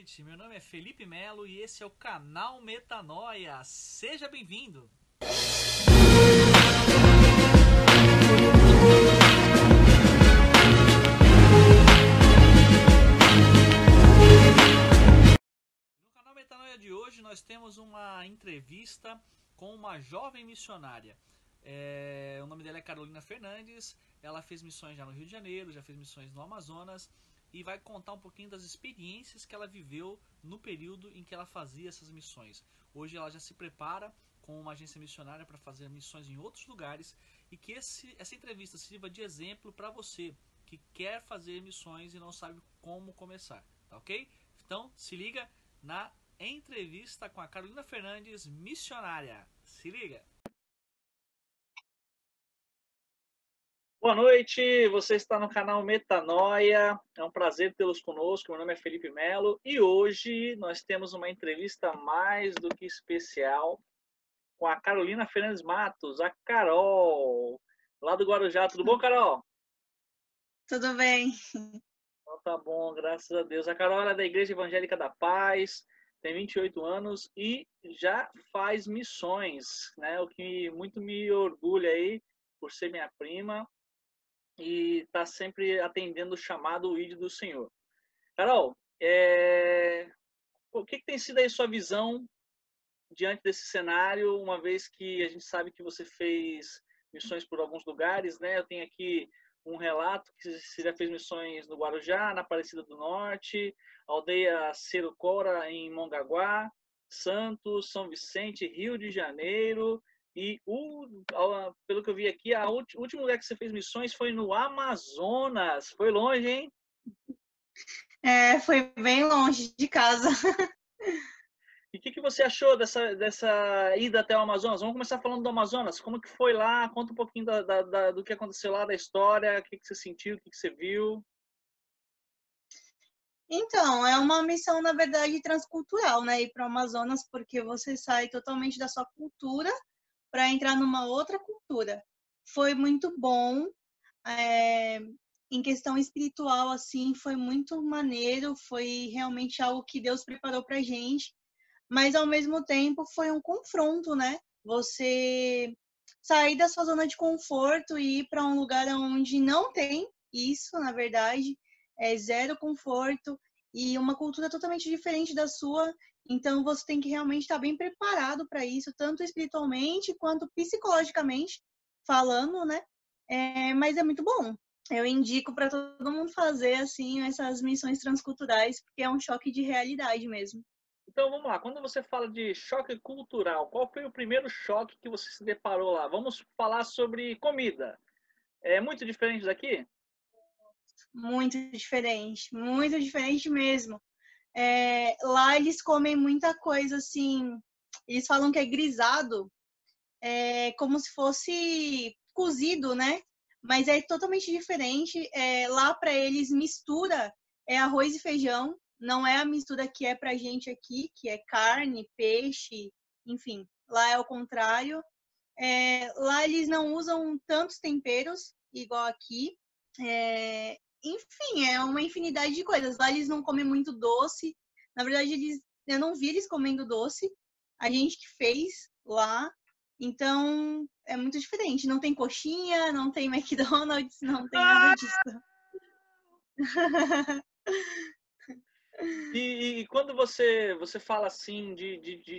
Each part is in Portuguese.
noite, meu nome é Felipe Melo e esse é o canal Metanoia. Seja bem-vindo! No canal Metanoia de hoje nós temos uma entrevista com uma jovem missionária. O nome dela é Carolina Fernandes, ela fez missões já no Rio de Janeiro, já fez missões no Amazonas e vai contar um pouquinho das experiências que ela viveu no período em que ela fazia essas missões. Hoje ela já se prepara com uma agência missionária para fazer missões em outros lugares e que essa entrevista sirva de exemplo para você que quer fazer missões e não sabe como começar, tá ok? Então se liga na entrevista com a Carolina Fernandes, missionária. Se liga! Boa noite, você está no canal Metanoia, é um prazer tê-los conosco, meu nome é Felipe Melo e hoje nós temos uma entrevista mais do que especial com a Carolina Fernandes Matos, a Carol, lá do Guarujá. Tudo bom, Carol? Tudo bem. Então, tá bom, graças a Deus. A Carol é da Igreja Evangélica da Paz, tem 28 anos e já faz missões, né? O que muito me orgulha aí por ser minha prima e está sempre atendendo o chamado, o ID do Senhor. Carol, o que tem sido aí sua visão diante desse cenário, uma vez que a gente sabe que você fez missões por alguns lugares, né? Eu tenho aqui um relato que você já fez missões no Guarujá, na Aparecida do Norte, aldeia Cerucora, em Mongaguá, Santos, São Vicente, Rio de Janeiro, e pelo que eu vi aqui, o último lugar que você fez missões foi no Amazonas. Foi longe, hein? Foi bem longe de casa. E o que você achou dessa ida até o Amazonas? Vamos começar falando do Amazonas. Como que foi lá? Conta um pouquinho do que aconteceu lá, da história, o que você sentiu, o que você viu. Então, é uma missão, na verdade, transcultural, né? Ir para o Amazonas, porque você sai totalmente da sua cultura para entrar numa outra cultura. Foi muito bom. Em questão espiritual, assim, foi muito maneiro. Foi realmente algo que Deus preparou para gente. Mas, ao mesmo tempo, foi um confronto, né? Você sair da sua zona de conforto e ir para um lugar onde não tem isso, na verdade, é zero conforto e uma cultura totalmente diferente da sua. Então, você tem que realmente estar bem preparado para isso, tanto espiritualmente quanto psicologicamente falando, né? Mas é muito bom. Eu indico para todo mundo fazer assim essas missões transculturais, porque é um choque de realidade mesmo. Então vamos lá, quando você fala de choque cultural, qual foi o primeiro choque que você se deparou lá? Vamos falar sobre comida. É muito diferente daqui? Muito diferente mesmo. Lá eles comem muita coisa assim, eles falam que é grisado, como se fosse cozido, né? Mas é totalmente diferente. Lá para eles mistura arroz e feijão, não é a mistura que é pra gente aqui, que é carne, peixe, enfim. Lá é o contrário. Lá eles não usam tantos temperos igual aqui. Enfim, é uma infinidade de coisas. Lá eles não comem muito doce. Na verdade, eu não vi eles comendo doce. A gente que fez lá. Então, é muito diferente. Não tem coxinha, não tem McDonald's, não tem nada disso. E quando você fala assim de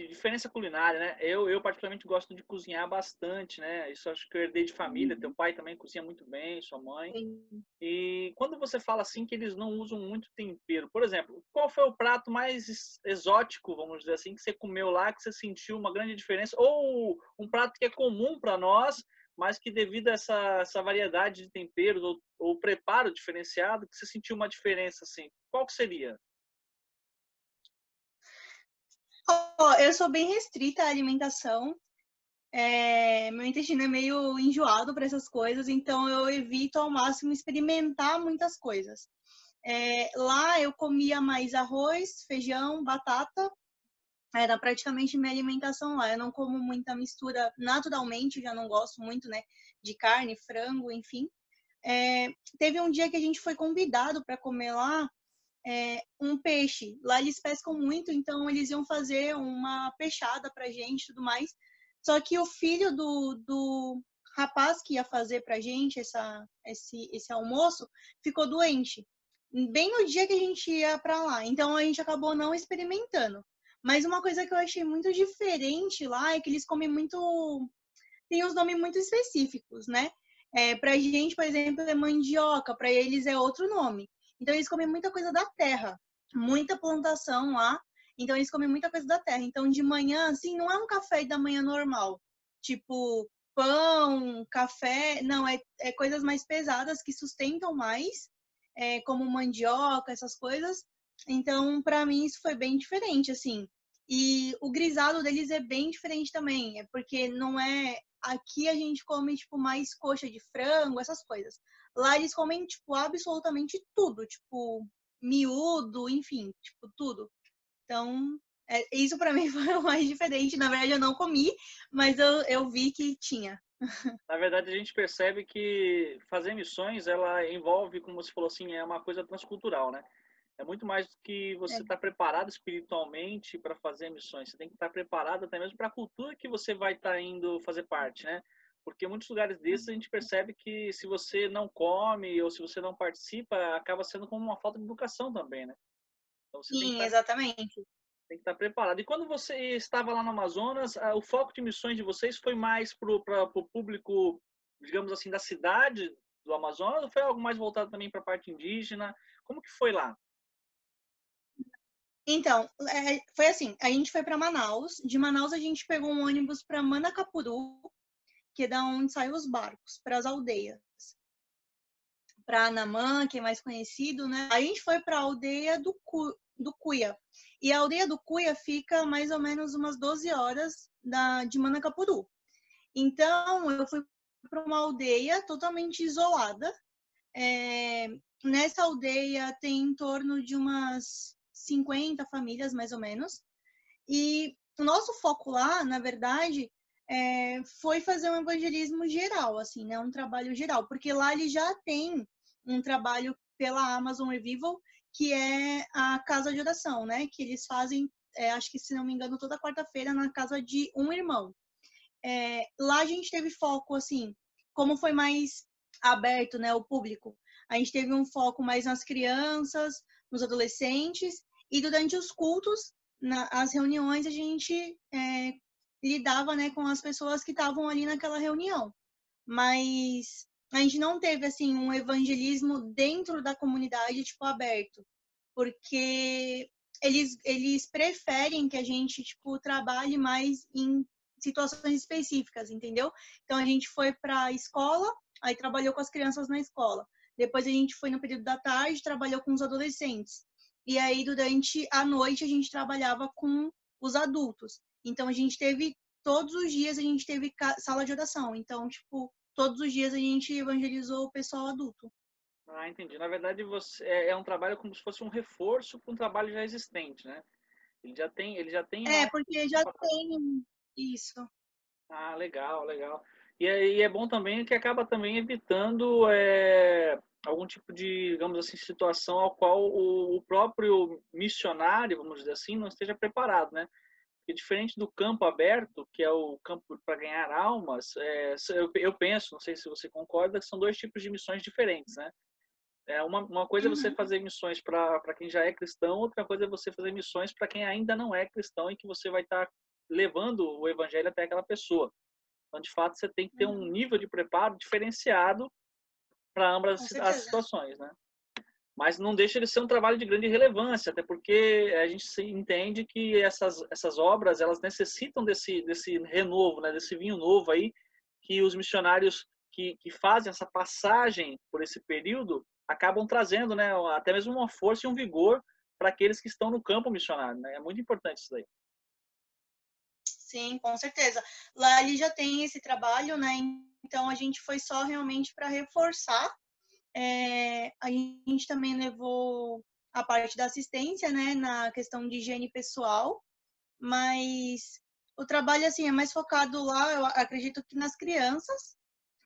diferença culinária, né? Eu particularmente gosto de cozinhar bastante, né? Isso acho que eu herdei de família. Teu pai também cozinha muito bem, sua mãe. Sim. E quando você fala assim que eles não usam muito tempero, por exemplo, qual foi o prato mais exótico, vamos dizer assim, que você comeu lá, que você sentiu uma grande diferença? Ou um prato que é comum para nós, mas que devido a essa variedade de temperos ou preparo diferenciado, que você sentiu uma diferença assim? Qual que seria? Eu sou bem restrita à alimentação. Meu intestino é meio enjoado para essas coisas, então eu evito ao máximo experimentar muitas coisas. Lá eu comia mais arroz, feijão, batata. Era praticamente minha alimentação lá. Eu não como muita mistura naturalmente, já não gosto muito, né, de carne, frango, enfim. Teve um dia que a gente foi convidado para comer lá um peixe. Lá eles pescam muito, então eles iam fazer uma peixada pra gente e tudo mais. Só que o filho do rapaz que ia fazer pra gente esse almoço ficou doente. Bem no dia que a gente ia pra lá. Então a gente acabou não experimentando. Mas uma coisa que eu achei muito diferente lá é que eles comem muito. Tem uns nomes muito específicos, né? Pra gente, por exemplo, é mandioca, pra eles é outro nome. Então eles comem muita coisa da terra, muita plantação lá. Então eles comem muita coisa da terra. Então de manhã, assim, não é um café da manhã normal. Tipo, pão, café. Não, é coisas mais pesadas que sustentam mais, como mandioca, essas coisas. Então, para mim, isso foi bem diferente, assim. E o grisado deles é bem diferente também, porque não é. Aqui a gente come, tipo, mais coxa de frango, essas coisas. Lá eles comem, tipo, absolutamente tudo, tipo, miúdo, enfim, tipo, tudo. Então, isso para mim foi o mais diferente. Na verdade, eu não comi, mas eu vi que tinha. Na verdade, a gente percebe que fazer missões, ela envolve, como você falou assim, é uma coisa transcultural, né? É muito mais do que É, você estar preparado espiritualmente para fazer missões. Você tem que estar preparado até mesmo para a cultura que você vai estar indo fazer parte, né? Porque em muitos lugares desses a gente percebe que se você não come ou se você não participa, acaba sendo como uma falta de educação também, né? Então você sim, exatamente. tem que estar preparado. E quando você estava lá no Amazonas, o foco de missões de vocês foi mais para o público, digamos assim, da cidade do Amazonas ou foi algo mais voltado também para a parte indígena? Como que foi lá? Então, foi assim, a gente foi para Manaus, de Manaus a gente pegou um ônibus para Manacapuru, que é da onde saem os barcos, para as aldeias. Para Anamã, que é mais conhecido, né? A gente foi para a aldeia do Cuia. E a aldeia do Cuia fica mais ou menos umas 12 horas de Manacapuru. Então, eu fui para uma aldeia totalmente isolada. Nessa aldeia tem em torno de umas 50 famílias, mais ou menos. E o nosso foco lá, na verdade, foi fazer um evangelismo geral, assim, né? Um trabalho geral, porque lá ele já tem um trabalho pela Amazon Revival, que é a casa de oração, né? Que eles fazem, acho que se não me engano, toda quarta-feira na casa de um irmão. Lá a gente teve foco, assim, como foi mais aberto, né, o público, a gente teve um foco mais nas crianças, nos adolescentes, e durante os cultos, as reuniões, a gente lidava, né, com as pessoas que estavam ali naquela reunião. Mas a gente não teve, assim, um evangelismo dentro da comunidade, tipo, aberto, porque eles preferem que a gente, tipo, trabalhe mais em situações específicas, entendeu? Então a gente foi para a escola, aí trabalhou com as crianças na escola. Depois a gente foi no período da tarde, trabalhou com os adolescentes. E aí durante a noite a gente trabalhava com os adultos. Então a gente teve todos os dias a gente teve sala de oração. Então, tipo, todos os dias a gente evangelizou o pessoal adulto. Ah, entendi. Na verdade, você é um trabalho como se fosse um reforço para um trabalho já existente, né? Ele já tem uma. Porque já tem isso. Ah, legal, legal. E é bom também que acaba também evitando algum tipo de, digamos assim, situação ao qual o próprio missionário, vamos dizer assim, não esteja preparado, né? Porque diferente do campo aberto, que é o campo para ganhar almas, eu penso, não sei se você concorda, que são dois tipos de missões diferentes, né? Uma coisa é você Uhum. fazer missões para quem já é cristão, outra coisa é você fazer missões para quem ainda não é cristão e que você vai estar levando o evangelho até aquela pessoa. Então, de fato, você tem que ter um Uhum. nível de preparo diferenciado para Com ambas as certeza. situações, né? Mas não deixa de ser um trabalho de grande relevância, até porque a gente entende que essas obras elas necessitam desse renovo, né? Desse vinho novo aí, que os missionários que fazem essa passagem por esse período acabam trazendo, né? Até mesmo uma força e um vigor para aqueles que estão no campo missionário, né? É muito importante isso daí. Sim, com certeza. Lá ele já tem esse trabalho, né? Então a gente foi só realmente para reforçar. A gente também levou a parte da assistência, né? Na questão de higiene pessoal, mas o trabalho assim é mais focado lá, eu acredito que nas crianças,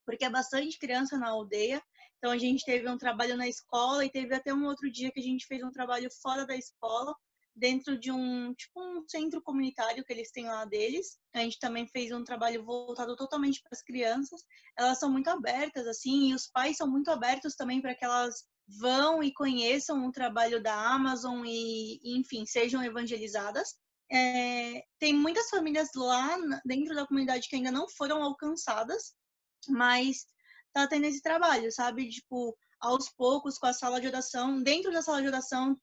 porque é bastante criança na aldeia. Então a gente teve um trabalho na escola e teve até um outro dia que a gente fez um trabalho fora da escola, dentro de um, tipo, um centro comunitário que eles têm lá deles. A gente também fez um trabalho voltado totalmente para as crianças. Elas são muito abertas, assim, e os pais são muito abertos também para que elas vão e conheçam o trabalho da Amazon enfim, sejam evangelizadas. Tem muitas famílias lá dentro da comunidade que ainda não foram alcançadas, mas tá tendo esse trabalho, sabe? Tipo, aos poucos, com a sala de oração. Dentro da sala de oração,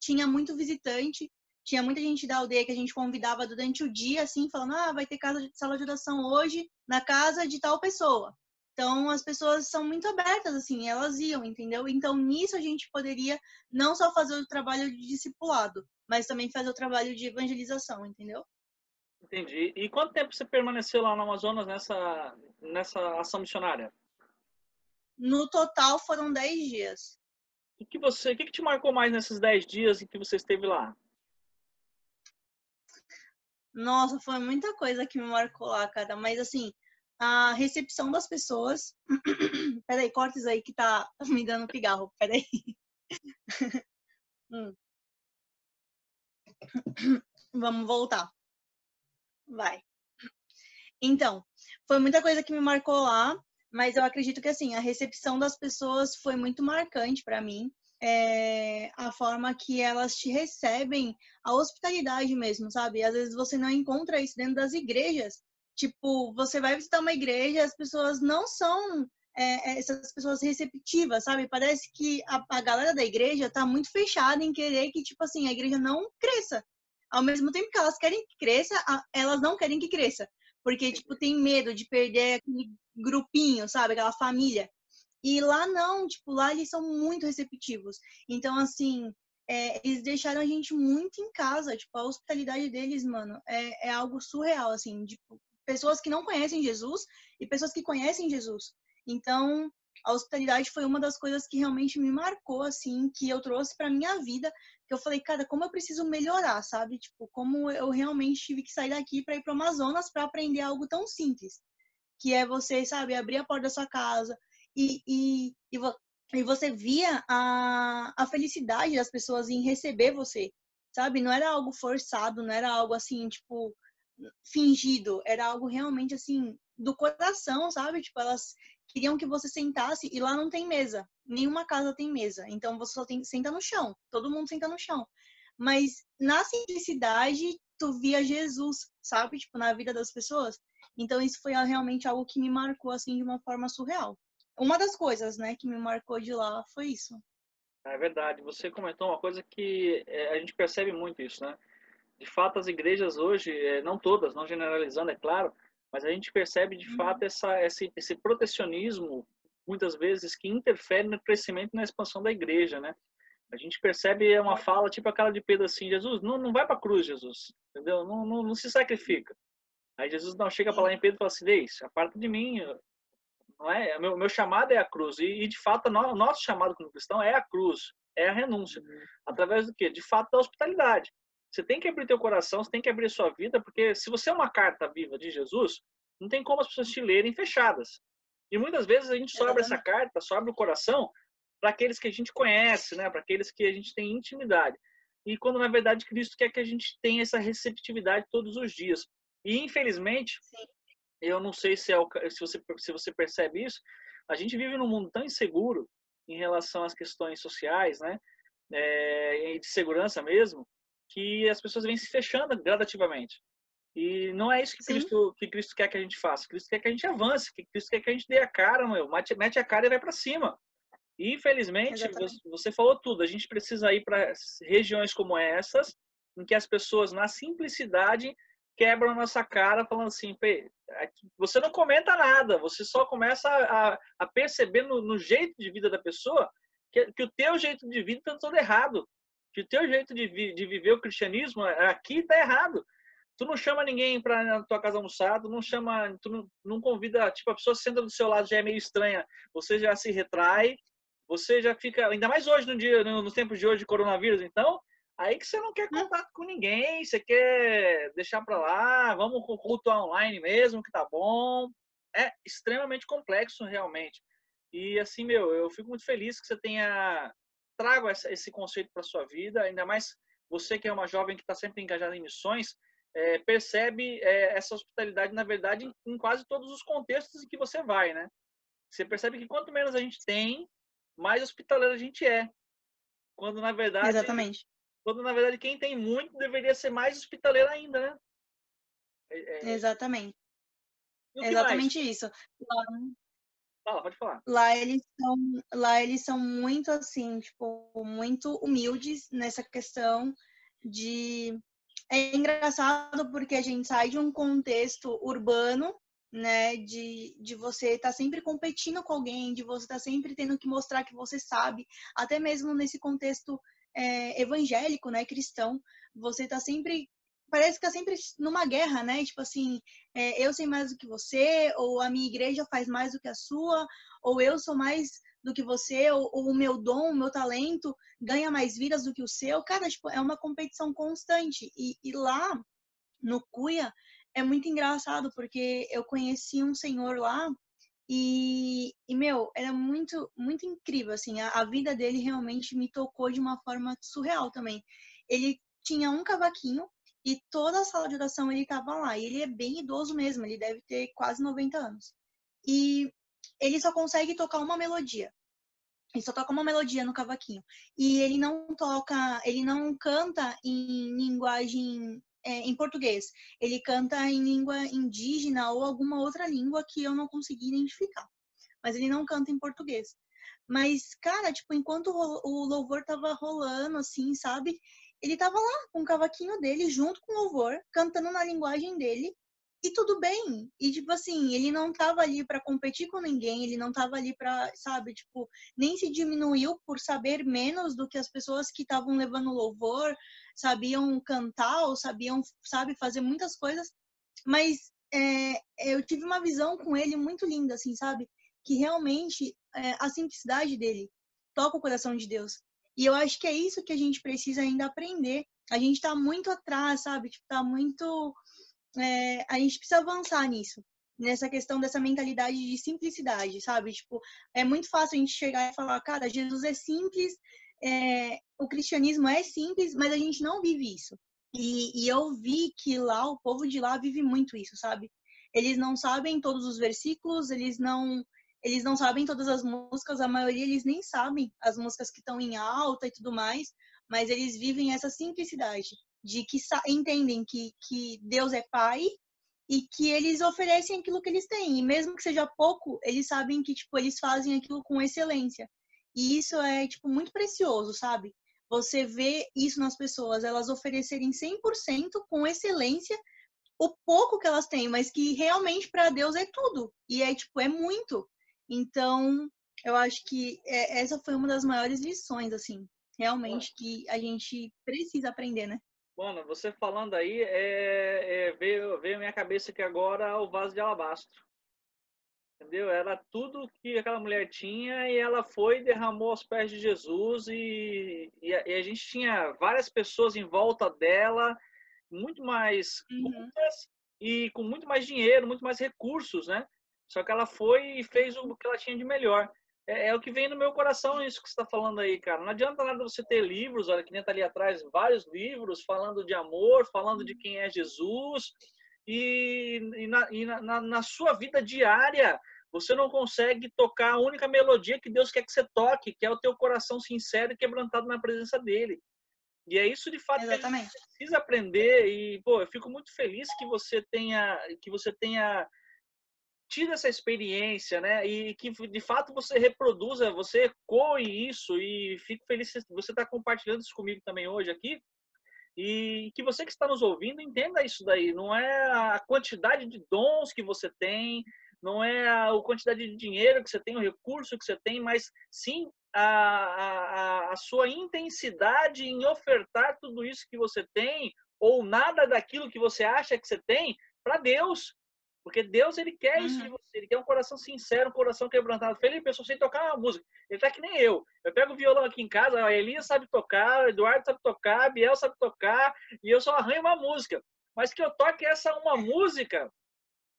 tinha muito visitante, tinha muita gente da aldeia que a gente convidava durante o dia, assim, falando, vai ter sala de oração hoje na casa de tal pessoa. Então, as pessoas são muito abertas, assim, elas iam, entendeu? Então, nisso a gente poderia não só fazer o trabalho de discipulado, mas também fazer o trabalho de evangelização, entendeu? Entendi. E quanto tempo você permaneceu lá no Amazonas nessa ação missionária? No total, foram 10 dias. O que te marcou mais nesses 10 dias em que você esteve lá? Nossa, foi muita coisa que me marcou lá, cara. Mas, assim, a recepção das pessoas... Peraí, corta isso aí que tá me dando pigarro. Peraí. Vamos voltar. Vai. Então, foi muita coisa que me marcou lá, mas eu acredito que, assim, a recepção das pessoas foi muito marcante para mim. A forma que elas te recebem, a hospitalidade mesmo, sabe? Às vezes você não encontra isso dentro das igrejas. Tipo, você vai visitar uma igreja, as pessoas não são essas pessoas receptivas, sabe? Parece que a galera da igreja tá muito fechada em querer que, tipo assim, a igreja não cresça. Ao mesmo tempo que elas querem que cresça, elas não querem que cresça. Porque, tipo, tem medo de perder aquele grupinho, sabe? Aquela família. E lá não, tipo, lá eles são muito receptivos. Então, assim, eles deixaram a gente muito em casa. Tipo, a hospitalidade deles, mano, é algo surreal, assim. Tipo, pessoas que não conhecem Jesus e pessoas que conhecem Jesus. Então, a hospitalidade foi uma das coisas que realmente me marcou, assim, que eu trouxe pra minha vida. Que eu falei, cara, como eu preciso melhorar, sabe? Tipo, como eu realmente tive que sair daqui pra ir pro Amazonas pra aprender algo tão simples. Que é você, sabe, abrir a porta da sua casa e, e, e, e você via a felicidade das pessoas em receber você, sabe? Não era algo forçado, não era algo assim, tipo, fingido, era algo realmente assim, do coração, sabe? Tipo, elas queriam que você sentasse e lá não tem mesa, nenhuma casa tem mesa, então você só senta no chão, todo mundo senta no chão. Mas na simplicidade, tu via Jesus, sabe? Tipo, na vida das pessoas. Então isso foi realmente algo que me marcou assim de uma forma surreal. Uma das coisas, né, que me marcou de lá foi isso. É verdade. Você comentou uma coisa que a gente percebe muito isso, né? De fato, as igrejas hoje, não todas, não generalizando, é claro, mas a gente percebe de fato esse protecionismo, muitas vezes, que interfere no crescimento e na expansão da igreja, né? A gente percebe uma fala tipo aquela de Pedro assim, Jesus, não vai para a cruz, Jesus, entendeu? Não se sacrifica. Aí Jesus não chega para lá em Pedro e fala assim, deixa, aparta de mim, não é? Meu chamado é a cruz. E de fato, o nosso chamado como cristão é a cruz, é a renúncia. Através do quê? De fato, da hospitalidade. Você tem que abrir teu coração, você tem que abrir sua vida, porque se você é uma carta viva de Jesus, não tem como as pessoas te lerem fechadas. E muitas vezes a gente só abre essa carta, só abre o coração para aqueles que a gente conhece, né? Para aqueles que a gente tem intimidade. E quando, na verdade, Cristo quer que a gente tenha essa receptividade todos os dias. E, infelizmente, Sim. eu não sei se você percebe isso, a gente vive num mundo tão inseguro em relação às questões sociais, né, e de segurança mesmo, que as pessoas vêm se fechando gradativamente. E não é isso Sim. Que Cristo quer que a gente faça. Cristo quer que a gente avance, que Cristo quer que a gente dê a cara, mete a cara e vai para cima. E, infelizmente, Exatamente. você falou tudo, a gente precisa ir para regiões como essas, em que as pessoas, na simplicidade, quebram a nossa cara falando assim, você não comenta nada, você só começa a perceber no jeito de vida da pessoa que o teu jeito de vida está todo errado, que o teu jeito de viver o cristianismo aqui está errado. Tu não chama ninguém para na tua casa almoçar, tu não convida, tipo, a pessoa senta do seu lado já é meio estranha, você já se retrai, você já fica, ainda mais hoje nos tempos de hoje de coronavírus, então, aí que você não quer contato com ninguém, você quer deixar para lá, vamos com culto online mesmo, que tá bom. É extremamente complexo realmente. E assim, meu, eu fico muito feliz que você tenha trago esse conceito para sua vida, ainda mais você que é uma jovem que está sempre engajada em missões, percebe essa hospitalidade, na verdade, em quase todos os contextos em que você vai, né? Você percebe que quanto menos a gente tem, mais hospitaleiro a gente é. Quando na verdade, Exatamente. quando na verdade quem tem muito deveria ser mais hospitaleiro ainda, né? Exatamente. E o É que mais? exatamente isso. Fala, pode falar. Lá eles são, lá eles são muito assim, tipo, muito humildes nessa questão de. É engraçado porque a gente sai de um contexto urbano, né, de você estar sempre competindo com alguém, de você estar sempre tendo que mostrar que você sabe, até mesmo nesse contexto evangélico, né, cristão, você tá sempre parece que tá sempre numa guerra, né? Tipo assim, eu sei mais do que você, ou a minha igreja faz mais do que a sua, ou eu sou mais do que você, ou o meu dom, o meu talento ganha mais vidas do que o seu. Cara, tipo, é uma competição constante. E lá no Cuia é muito engraçado, porque eu conheci um senhor lá meu, era muito, muito incrível, assim, a vida dele realmente me tocou de uma forma surreal também. Ele tinha um cavaquinho e toda a sala de oração ele tava lá. E ele é bem idoso mesmo, ele deve ter quase 90 anos. E ele só consegue tocar uma melodia. Ele só toca uma melodia no cavaquinho. E ele não toca, ele não canta em linguagem, em português. Ele canta em língua indígena ou alguma outra língua que eu não consegui identificar. Mas ele não canta em português. Mas, cara, tipo, enquanto o louvor tava rolando, assim, sabe? Ele tava lá com o cavaquinho dele, junto com o louvor, cantando na linguagem dele, e tudo bem. E, tipo assim, ele não tava ali para competir com ninguém, ele não tava ali pra, sabe, tipo, nem se diminuiu por saber menos do que as pessoas que estavam levando louvor, sabiam cantar ou sabiam, sabe, fazer muitas coisas. Mas eu tive uma visão com ele muito linda, assim, sabe? Que realmente a simplicidade dele toca o coração de Deus. E eu acho que é isso que a gente precisa ainda aprender. A gente tá muito atrás, sabe? Tipo, tá muito. A gente precisa avançar nisso. Nessa questão dessa mentalidade de simplicidade, sabe? Tipo, é muito fácil a gente chegar e falar, cara, Jesus é simples, o cristianismo é simples, mas a gente não vive isso. E eu vi que lá, o povo de lá vive muito isso, sabe? Eles não sabem todos os versículos, eles não sabem todas as músicas, a maioria eles nem sabem as músicas que estão em alta e tudo mais, mas eles vivem essa simplicidade de que entendem que Deus é Pai e que eles oferecem aquilo que eles têm. E mesmo que seja pouco, eles sabem que tipo eles fazem aquilo com excelência. E isso é tipo muito precioso, sabe? Você vê isso nas pessoas, elas oferecerem 100% com excelência o pouco que elas têm, mas que realmente para Deus é tudo. E é tipo, é muito. Então, eu acho que essa foi uma das maiores lições, assim, realmente que a gente precisa aprender, né? Mano, você falando aí, veio à minha cabeça aqui agora o vaso de alabastro. Entendeu? Era tudo que aquela mulher tinha e ela foi e derramou aos pés de Jesus e a gente tinha várias pessoas em volta dela, muito mais Uhum. cultas e com muito mais dinheiro, muito mais recursos, né? Só que ela foi e fez o que ela tinha de melhor. É o que vem no meu coração isso que você está falando aí, cara. Não adianta nada você ter livros, olha, que nem tá ali atrás, vários livros falando de amor, falando de quem é Jesus, na sua vida diária você não consegue tocar a única melodia que Deus quer que você toque, que é o teu coração sincero e quebrantado na presença dele. E é isso de fato que a gente Exatamente. precisa aprender e, pô, eu fico muito feliz que você tenha tido essa experiência, né? E que de fato você reproduza, você ecoe isso e fico feliz que você está compartilhando isso comigo também hoje aqui. E que você que está nos ouvindo entenda isso daí. Não é a quantidade de dons que você tem, não é a quantidade de dinheiro que você tem, o recurso que você tem, mas sim a sua intensidade em ofertar tudo isso que você tem, ou nada daquilo que você acha que você tem, para Deus. Porque Deus, ele quer isso de Uhum. você. Ele quer um coração sincero, um coração quebrantado. Felipe, eu só sei tocar uma música. Ele tá que nem eu. Eu pego o violão aqui em casa, a Elias sabe tocar, o Eduardo sabe tocar, a Biel sabe tocar, e eu só arranho uma música. Mas que eu toque essa uma música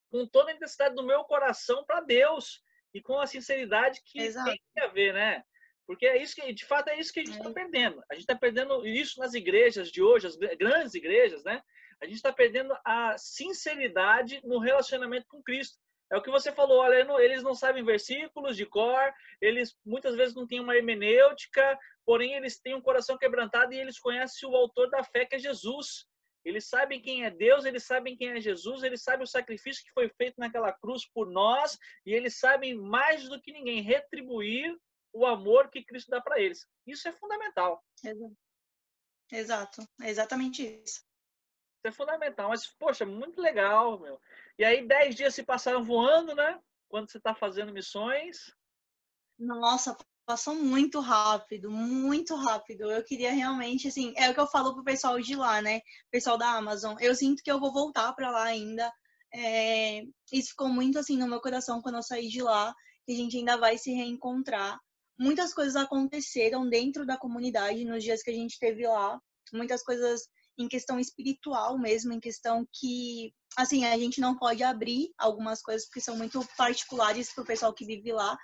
com toda a intensidade do meu coração para Deus. e com a sinceridade que tem Exato. que haver, né? Porque é isso que, de fato, é isso que a gente está perdendo. A gente está perdendo isso nas igrejas de hoje, as grandes igrejas, né? A gente está perdendo a sinceridade no relacionamento com Cristo. É o que você falou, olha, eles não sabem versículos de cor, eles muitas vezes não têm uma hermenêutica, porém eles têm um coração quebrantado e eles conhecem o autor da fé, que é Jesus. Eles sabem quem é Deus, eles sabem quem é Jesus, eles sabem o sacrifício que foi feito naquela cruz por nós, e eles sabem mais do que ninguém retribuir o amor que Cristo dá para eles. Isso é fundamental. Exato, é exatamente isso. Isso é fundamental. Mas, poxa, muito legal, meu. E aí, 10 dias se passaram voando, né? Quando você está fazendo missões. Nossa, passou muito rápido, muito rápido. Eu queria realmente, assim, é o que eu falo pro pessoal de lá, né? Pessoal da Amazon. Eu sinto que eu vou voltar para lá ainda. Isso ficou muito assim no meu coração quando eu saí de lá, que a gente ainda vai se reencontrar. Muitas coisas aconteceram dentro da comunidade nos dias que a gente esteve lá. Muitas coisas em questão espiritual mesmo, em questão que, assim, a gente não pode abrir algumas coisas porque são muito particulares pro pessoal que vive lá,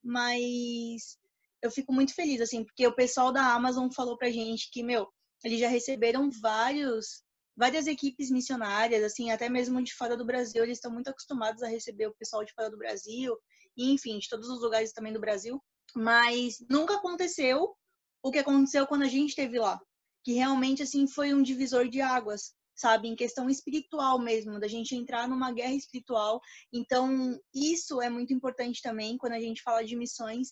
mas eu fico muito feliz, assim, porque o pessoal da Amazon falou pra gente que, meu, eles já receberam várias equipes missionárias, assim, até mesmo de fora do Brasil, eles estão muito acostumados a receber o pessoal de fora do Brasil, e, enfim, de todos os lugares também do Brasil, mas nunca aconteceu o que aconteceu quando a gente esteve lá, que realmente, assim, foi um divisor de águas, sabe, em questão espiritual mesmo, da gente entrar numa guerra espiritual. Então, isso é muito importante também, quando a gente fala de missões,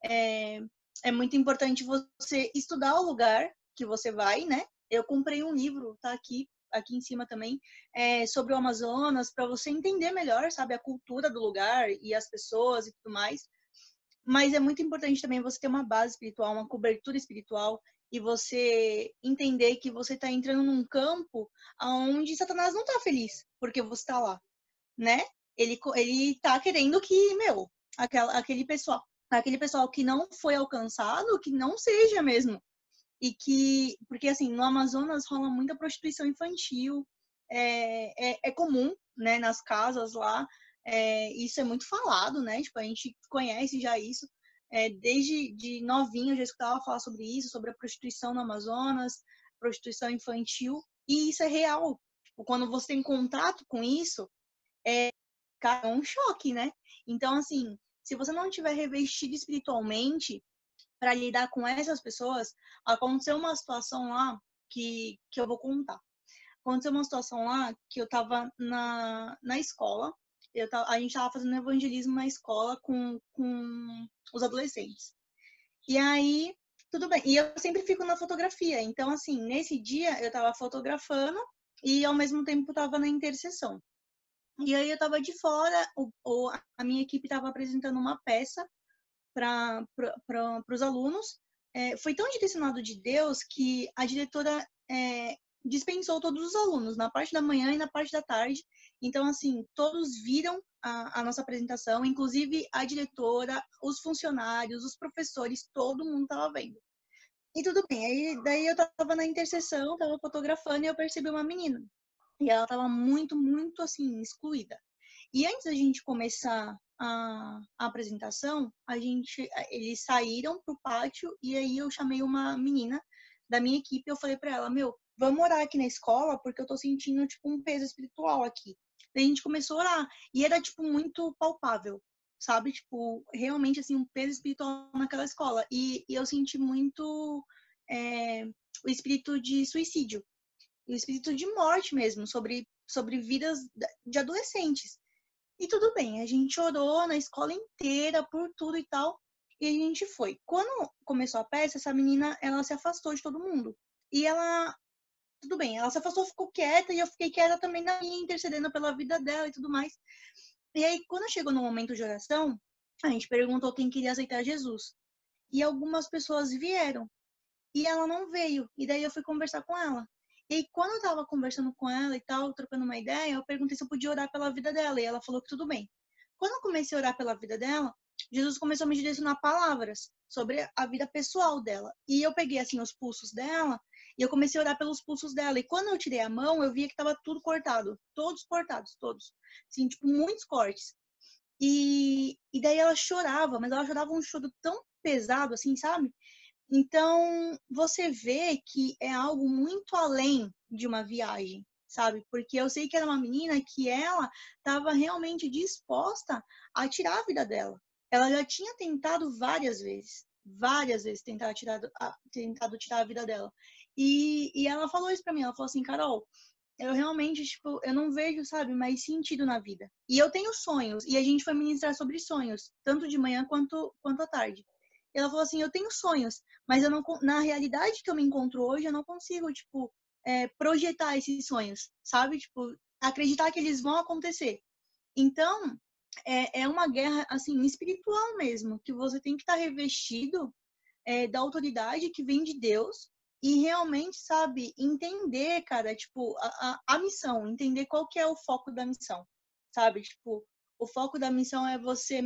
é muito importante você estudar o lugar que você vai, né? Eu comprei um livro, tá aqui em cima também, sobre o Amazonas, para você entender melhor, sabe, a cultura do lugar e as pessoas e tudo mais. Mas é muito importante também você ter uma base espiritual, uma cobertura espiritual, e você entender que você está entrando num campo onde Satanás não está feliz porque você está lá, né? Ele tá querendo que, meu, aquele pessoal que não foi alcançado, que não seja mesmo. Porque assim, no Amazonas rola muita prostituição infantil, é comum, né, nas casas lá, isso é muito falado, né, tipo, a gente conhece já isso, desde de novinho eu já escutava falar sobre isso, sobre a prostituição no Amazonas, prostituição infantil, e isso é real. Tipo, quando você tem contato com isso, é um choque, né? Então, assim, se você não tiver revestido espiritualmente para lidar com essas pessoas, aconteceu uma situação lá que eu vou contar. Aconteceu uma situação lá que eu tava na escola, a gente tava fazendo evangelismo na escola com os adolescentes. E aí, tudo bem. E eu sempre fico na fotografia. Então, assim, nesse dia eu tava fotografando e ao mesmo tempo tava na intercessão. E aí eu tava de fora, a minha equipe tava apresentando uma peça para os alunos. Foi tão direcionado de Deus que a diretora dispensou todos os alunos, na parte da manhã e na parte da tarde. Então, assim, todos viram a nossa apresentação, inclusive a diretora, os funcionários, os professores, todo mundo estava vendo. E tudo bem, aí daí eu estava na interseção, estava fotografando e eu percebi uma menina. E ela estava muito, muito, assim, excluída. E antes da gente começar a apresentação, eles saíram pro pátio e aí eu chamei uma menina da minha equipe e eu falei para ela, meu, vamos orar aqui na escola porque eu tô sentindo, tipo, um peso espiritual aqui. Daí a gente começou a orar e era, tipo, muito palpável, sabe? Tipo, realmente, assim, um peso espiritual naquela escola. E eu senti muito o espírito de suicídio, o espírito de morte mesmo, sobre vidas de adolescentes. E tudo bem, a gente orou na escola inteira por tudo e tal, e a gente foi. Quando começou a peça, essa menina, ela se afastou de todo mundo. E ela, tudo bem, ela se afastou, ficou quieta, e eu fiquei quieta também na minha, intercedendo pela vida dela e tudo mais. E aí, quando chegou no momento de oração, a gente perguntou quem queria aceitar Jesus. E algumas pessoas vieram, e ela não veio. E daí eu fui conversar com ela. E aí, quando eu tava conversando com ela e tal, trocando uma ideia, eu perguntei se eu podia orar pela vida dela. E ela falou que tudo bem. Quando eu comecei a orar pela vida dela, Jesus começou a me direcionar palavras sobre a vida pessoal dela. E eu peguei, assim, os pulsos dela e eu comecei a orar pelos pulsos dela. E quando eu tirei a mão, eu via que tava tudo cortado. Todos cortados, todos. Assim, tipo, muitos cortes. E daí ela chorava, mas ela chorava um choro tão pesado, assim, sabe? Então, você vê que é algo muito além de uma viagem, sabe? Porque eu sei que era uma menina que ela estava realmente disposta a tirar a vida dela. Ela já tinha tentado várias vezes tentado tirar a vida dela. E ela falou isso pra mim, ela falou assim, Carol, eu realmente, tipo, eu não vejo, sabe, mais sentido na vida. E eu tenho sonhos, e a gente foi ministrar sobre sonhos, tanto de manhã quanto à tarde. E ela falou assim, eu tenho sonhos, mas eu não, na realidade que eu me encontro hoje, eu não consigo, tipo, projetar esses sonhos, sabe? Tipo, acreditar que eles vão acontecer. Então, é uma guerra, assim, espiritual mesmo, que você tem que estar revestido da autoridade que vem de Deus e realmente, sabe, entender, cara, tipo, a missão, entender qual que é o foco da missão, sabe? Tipo, o foco da missão é você,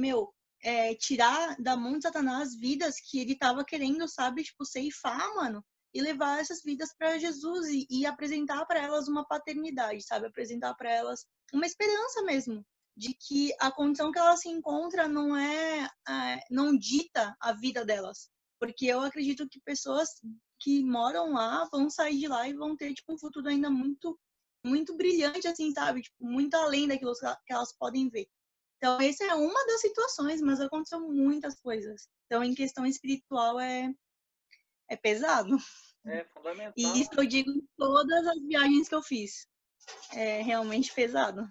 tirar da mão de Satanás vidas que ele tava querendo, sabe, tipo, ceifar, mano, e levar essas vidas para Jesus e apresentar para elas uma paternidade, sabe? Apresentar para elas uma esperança mesmo, de que a condição que elas se encontram não dita a vida delas, porque eu acredito que pessoas que moram lá vão sair de lá e vão ter, tipo, um futuro ainda muito, muito brilhante, assim, sabe? Tipo, muito além daquilo que elas podem ver. Então, essa é uma das situações, mas aconteceu muitas coisas. Então, em questão espiritual, é pesado. É E fundamental. isso eu digo em todas as viagens que eu fiz. É realmente pesado.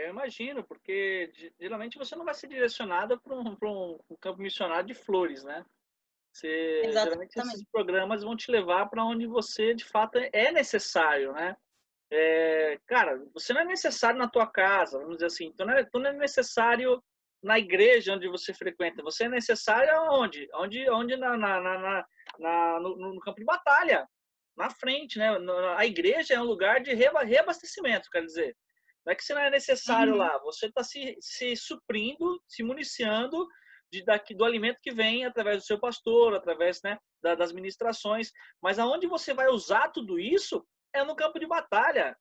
Eu imagino, porque geralmente você não vai ser direcionada para um campo missionário de flores, né? Geralmente esses Exatamente. programas vão te levar para onde você de fato é necessário, né? Cara, você não é necessário na tua casa, vamos dizer assim. Tu não é necessário na igreja onde você frequenta. Você é necessário aonde? Onde no campo de batalha, na frente, né? A igreja é um lugar de reabastecimento, quer dizer. Não é que você não é necessário Uhum. lá. Você está se suprindo, se municiando do alimento que vem através do seu pastor, através, né, das ministrações. Mas aonde você vai usar tudo isso é no campo de batalha.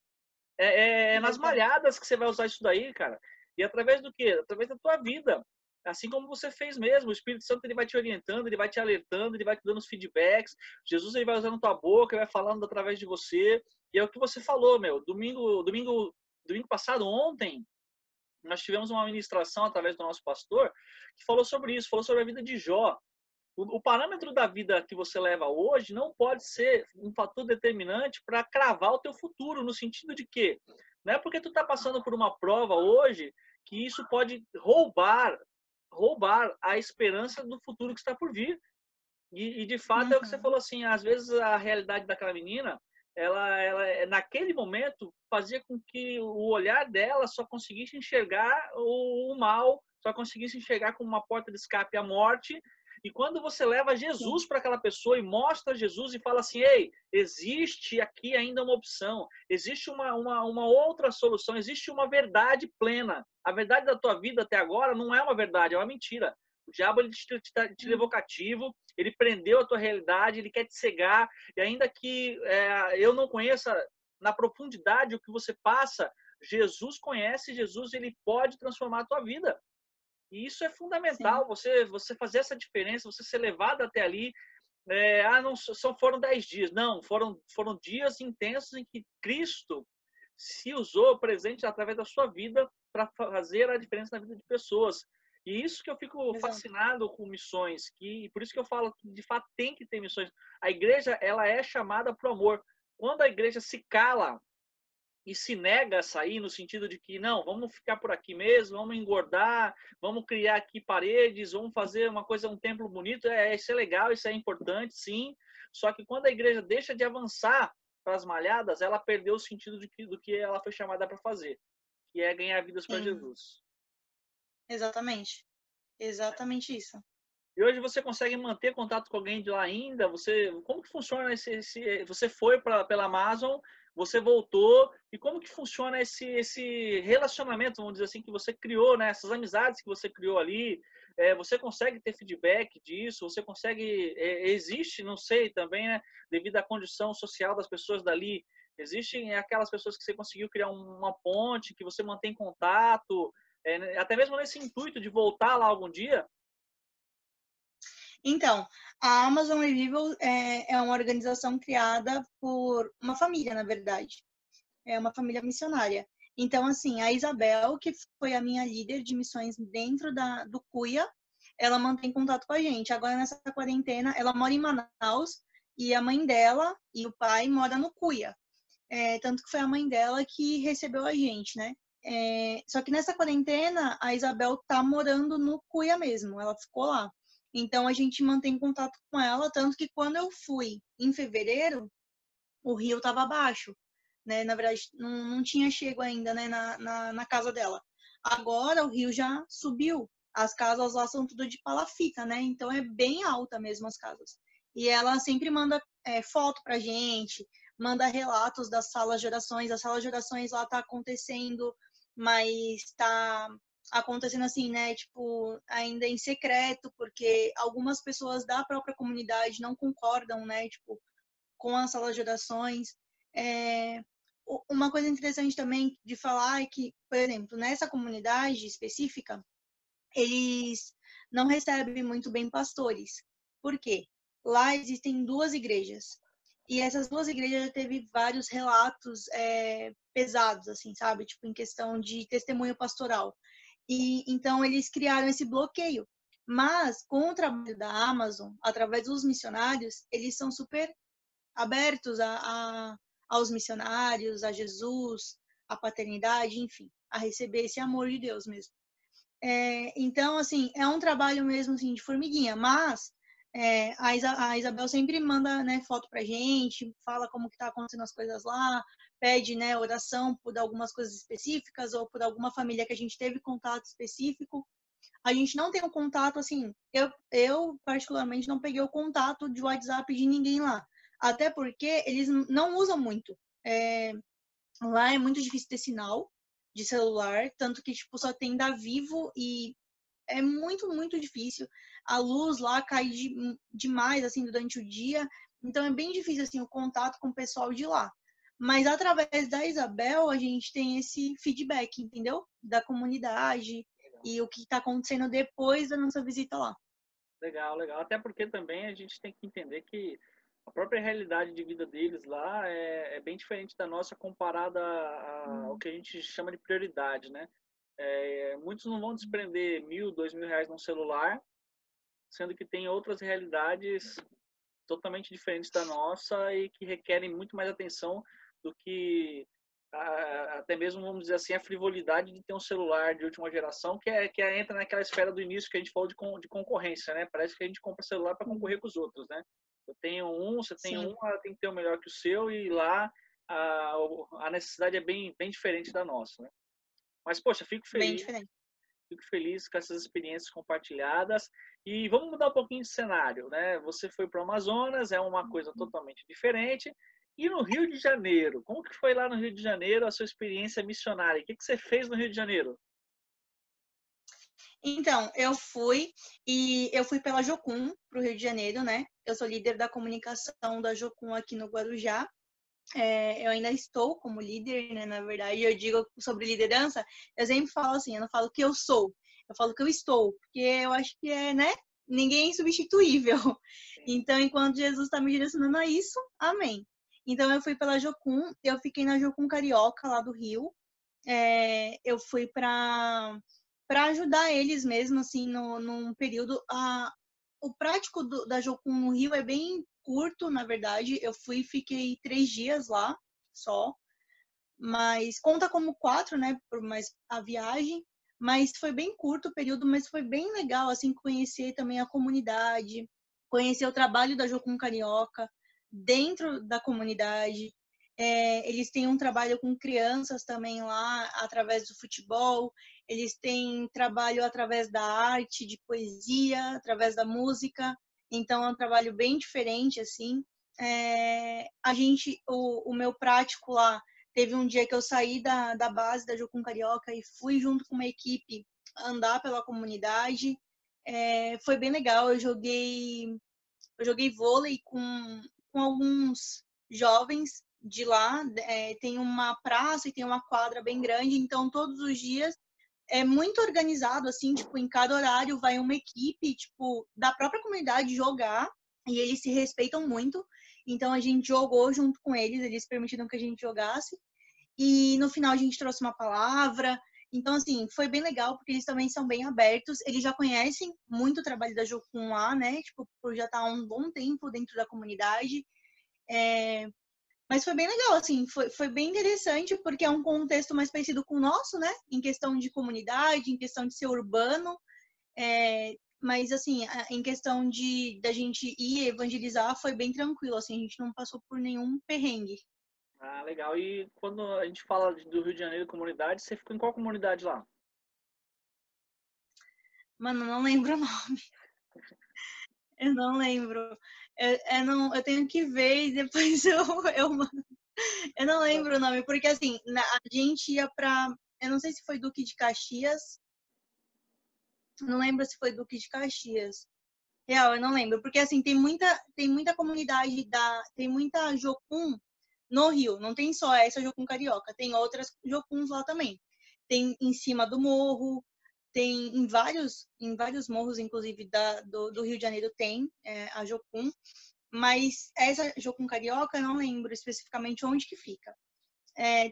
É nas Exato. malhadas que você vai usar isso daí, cara. E através do quê? Através da tua vida. Assim como você fez mesmo. O Espírito Santo ele vai te orientando, ele vai te alertando, ele vai te dando os feedbacks. Jesus ele vai usando tua boca, ele vai falando através de você. E é o que você falou, meu. Domingo passado, ontem, nós tivemos uma ministração através do nosso pastor que falou sobre isso, falou sobre a vida de Jó. O parâmetro da vida que você leva hoje não pode ser um fator determinante para cravar o teu futuro, no sentido de que não é porque tu está passando por uma prova hoje que isso pode roubar a esperança do futuro que está por vir. E de fato é o que você Uhum. falou assim, às vezes a realidade daquela menina, ela naquele momento fazia com que o olhar dela só conseguisse enxergar o mal, só conseguisse enxergar como uma porta de escape à morte. E quando você leva Sim. Jesus para aquela pessoa e mostra Jesus e fala assim, ei, existe aqui ainda uma opção, existe uma outra solução, existe uma verdade plena. A verdade da tua vida até agora não é uma verdade, é uma mentira. O diabo ele te levou cativo, ele prendeu a tua realidade, ele quer te cegar, e ainda que eu não conheça na profundidade o que você passa, Jesus conhece, Jesus ele pode transformar a tua vida. E isso é Sim. fundamental, você fazer essa diferença, você ser levado até ali. Não foram 10 dias, não, foram dias intensos em que Cristo se usou presente através da sua vida para fazer a diferença na vida de pessoas. E isso que eu fico Exato. fascinado com missões, que por isso que eu falo que de fato tem que ter missões. A igreja ela é chamada para o amor. Quando a igreja se cala e se nega a sair no sentido de que não, vamos ficar por aqui mesmo, vamos engordar, vamos criar aqui paredes, vamos fazer uma coisa, um templo bonito, isso é legal, isso é importante, sim. Só que quando a igreja deixa de avançar para as malhadas, ela perdeu o sentido do que ela foi chamada para fazer, que é ganhar vidas para Sim. Jesus. Exatamente. Exatamente isso. E hoje você consegue manter contato com alguém de lá ainda? Como que funciona você foi pela Amazon, você voltou, e como que funciona esse relacionamento, vamos dizer assim, que você criou, né? Essas amizades que você criou ali, você consegue ter feedback disso? Você consegue, existe, não sei também, né? Devido à condição social das pessoas dali, existem aquelas pessoas que você conseguiu criar uma ponte, que você mantém contato? até mesmo nesse intuito de voltar lá algum dia? Então, a Amazon Revival é uma organização criada por uma família, na verdade. É uma família missionária. Então, assim, a Isabel, que foi a minha líder de missões dentro do CUIA, ela mantém contato com a gente. Agora, nessa quarentena, ela mora em Manaus e a mãe dela e o pai moram no CUIA. Tanto que foi a mãe dela que recebeu a gente, né? Só que nessa quarentena, a Isabel tá morando no Cuia mesmo, ela ficou lá. Então a gente mantém contato com ela, tanto que quando eu fui em fevereiro, o rio tava baixo, né? Na verdade, não tinha chego ainda, né, na casa dela. Agora o rio já subiu. As casas lá são tudo de palafita, né? Então é bem alta mesmo as casas. E ela sempre manda foto pra gente, manda relatos das salas de orações. A sala de orações lá tá acontecendo, mas tá acontecendo assim, né? Tipo, ainda em secreto, porque algumas pessoas da própria comunidade não concordam, né? Tipo, com a sala de orações. Uma coisa interessante também de falar é que, por exemplo, nessa comunidade específica, eles não recebem muito bem pastores. Por quê? Lá existem duas igrejas. E essas duas igrejas já teve vários relatos pesados, assim, sabe? Tipo, em questão de testemunho pastoral. E então eles criaram esse bloqueio. Mas com o trabalho da Amazon, através dos missionários, eles são super abertos aos missionários, a Jesus, à paternidade, enfim, a receber esse amor de Deus mesmo. Então, assim, é um trabalho mesmo assim, de formiguinha, mas a Isabel sempre manda, né, foto pra gente, fala como que tá acontecendo as coisas lá, pede, né, oração por algumas coisas específicas ou por alguma família que a gente teve contato específico. A gente não tem um contato, assim, eu particularmente não peguei o contato de WhatsApp de ninguém lá, até porque eles não usam muito. Lá é muito difícil ter sinal de celular, tanto que, tipo, só tem da Vivo e é muito, muito difícil. A luz lá cai demais, assim, durante o dia. Então, é bem difícil, assim, o contato com o pessoal de lá. Mas, através da Isabel, a gente tem esse feedback, entendeu? Da comunidade e o que está acontecendo depois da nossa visita lá. Legal, legal. Até porque também a gente tem que entender que a própria realidade de vida deles lá é bem diferente da nossa comparada ao que a gente chama de prioridade, né? Muitos não vão desprender 1.000, 2.000 reais num celular, sendo que tem outras realidades totalmente diferentes da nossa e que requerem muito mais atenção do que até mesmo, vamos dizer assim, a frivolidade de ter um celular de última geração, entra naquela esfera do início que a gente falou de concorrência, né? Parece que a gente compra celular para concorrer com os outros, né? Eu tenho um, você tem Sim, um, ela tem que ter o melhor que o seu, e lá a necessidade é bem diferente da nossa, né? Mas, poxa, bem diferente. fico feliz com essas experiências compartilhadas. E vamos mudar um pouquinho de cenário, né? Você foi para o Amazonas, é uma coisa totalmente diferente. E no Rio de Janeiro, como que foi lá no Rio de Janeiro a sua experiência missionária? O que você fez no Rio de Janeiro? Então, eu fui pela Jocum para o Rio de Janeiro, né? Eu sou líder da comunicação da Jocum aqui no Guarujá. Eu ainda estou como líder, né? Na verdade, eu digo sobre liderança, eu sempre falo assim, eu não falo que eu sou, eu falo que eu estou, porque eu acho que né? Ninguém é insubstituível. Então, enquanto Jesus está me direcionando a isso, amém. Então, eu fui pela Jocum, eu fiquei na Jocum Carioca, lá do Rio. Eu fui para ajudar eles mesmo, assim, num período. O prático da Jocum no Rio é bem curto, na verdade. Eu fui e fiquei 3 dias lá só, mas conta como 4, né, por mais a viagem. Mas foi bem curto o período, mas foi bem legal, assim, conhecer também a comunidade, conhecer o trabalho da Jocum Carioca dentro da comunidade. Eles têm um trabalho com crianças também lá, através do futebol. Eles têm trabalho através da arte, de poesia, através da música. Então, é um trabalho bem diferente, assim. O meu prático lá, teve um dia que eu saí da base da Jocum Carioca e fui junto com uma equipe andar pela comunidade. Foi bem legal. Eu joguei vôlei com alguns jovens de lá. Tem uma praça e tem uma quadra bem grande, então todos os dias é muito organizado, assim, tipo, em cada horário vai uma equipe, tipo, da própria comunidade jogar, e eles se respeitam muito. Então a gente jogou junto com eles permitiram que a gente jogasse. E no final a gente trouxe uma palavra. Então, assim, foi bem legal, porque eles também são bem abertos. Eles já conhecem muito o trabalho da Jocum lá, né? Tipo, por já estar há um bom tempo dentro da comunidade. Mas foi bem legal, assim, foi bem interessante, porque é um contexto mais parecido com o nosso, né? Em questão de comunidade, em questão de ser urbano. Mas, assim, em questão de da gente ir evangelizar, foi bem tranquilo, assim, a gente não passou por nenhum perrengue. Ah, legal. E quando a gente fala do Rio de Janeiro, comunidade, você ficou em qual comunidade lá? Mano, não lembro o nome. Eu não lembro. Eu tenho que ver e depois eu não lembro o nome, porque assim, a gente ia pra. Eu não sei se foi Duque de Caxias. Não lembro se foi Duque de Caxias. Real, eu não lembro. Porque assim, tem muita comunidade tem muita Jocum no Rio. Não tem só essa Jocum Carioca, tem outras Jocuns lá também. Tem em cima do morro, tem em vários morros, inclusive, do Rio de Janeiro, tem a Jocum. Mas essa Jocum Carioca, eu não lembro especificamente onde que fica.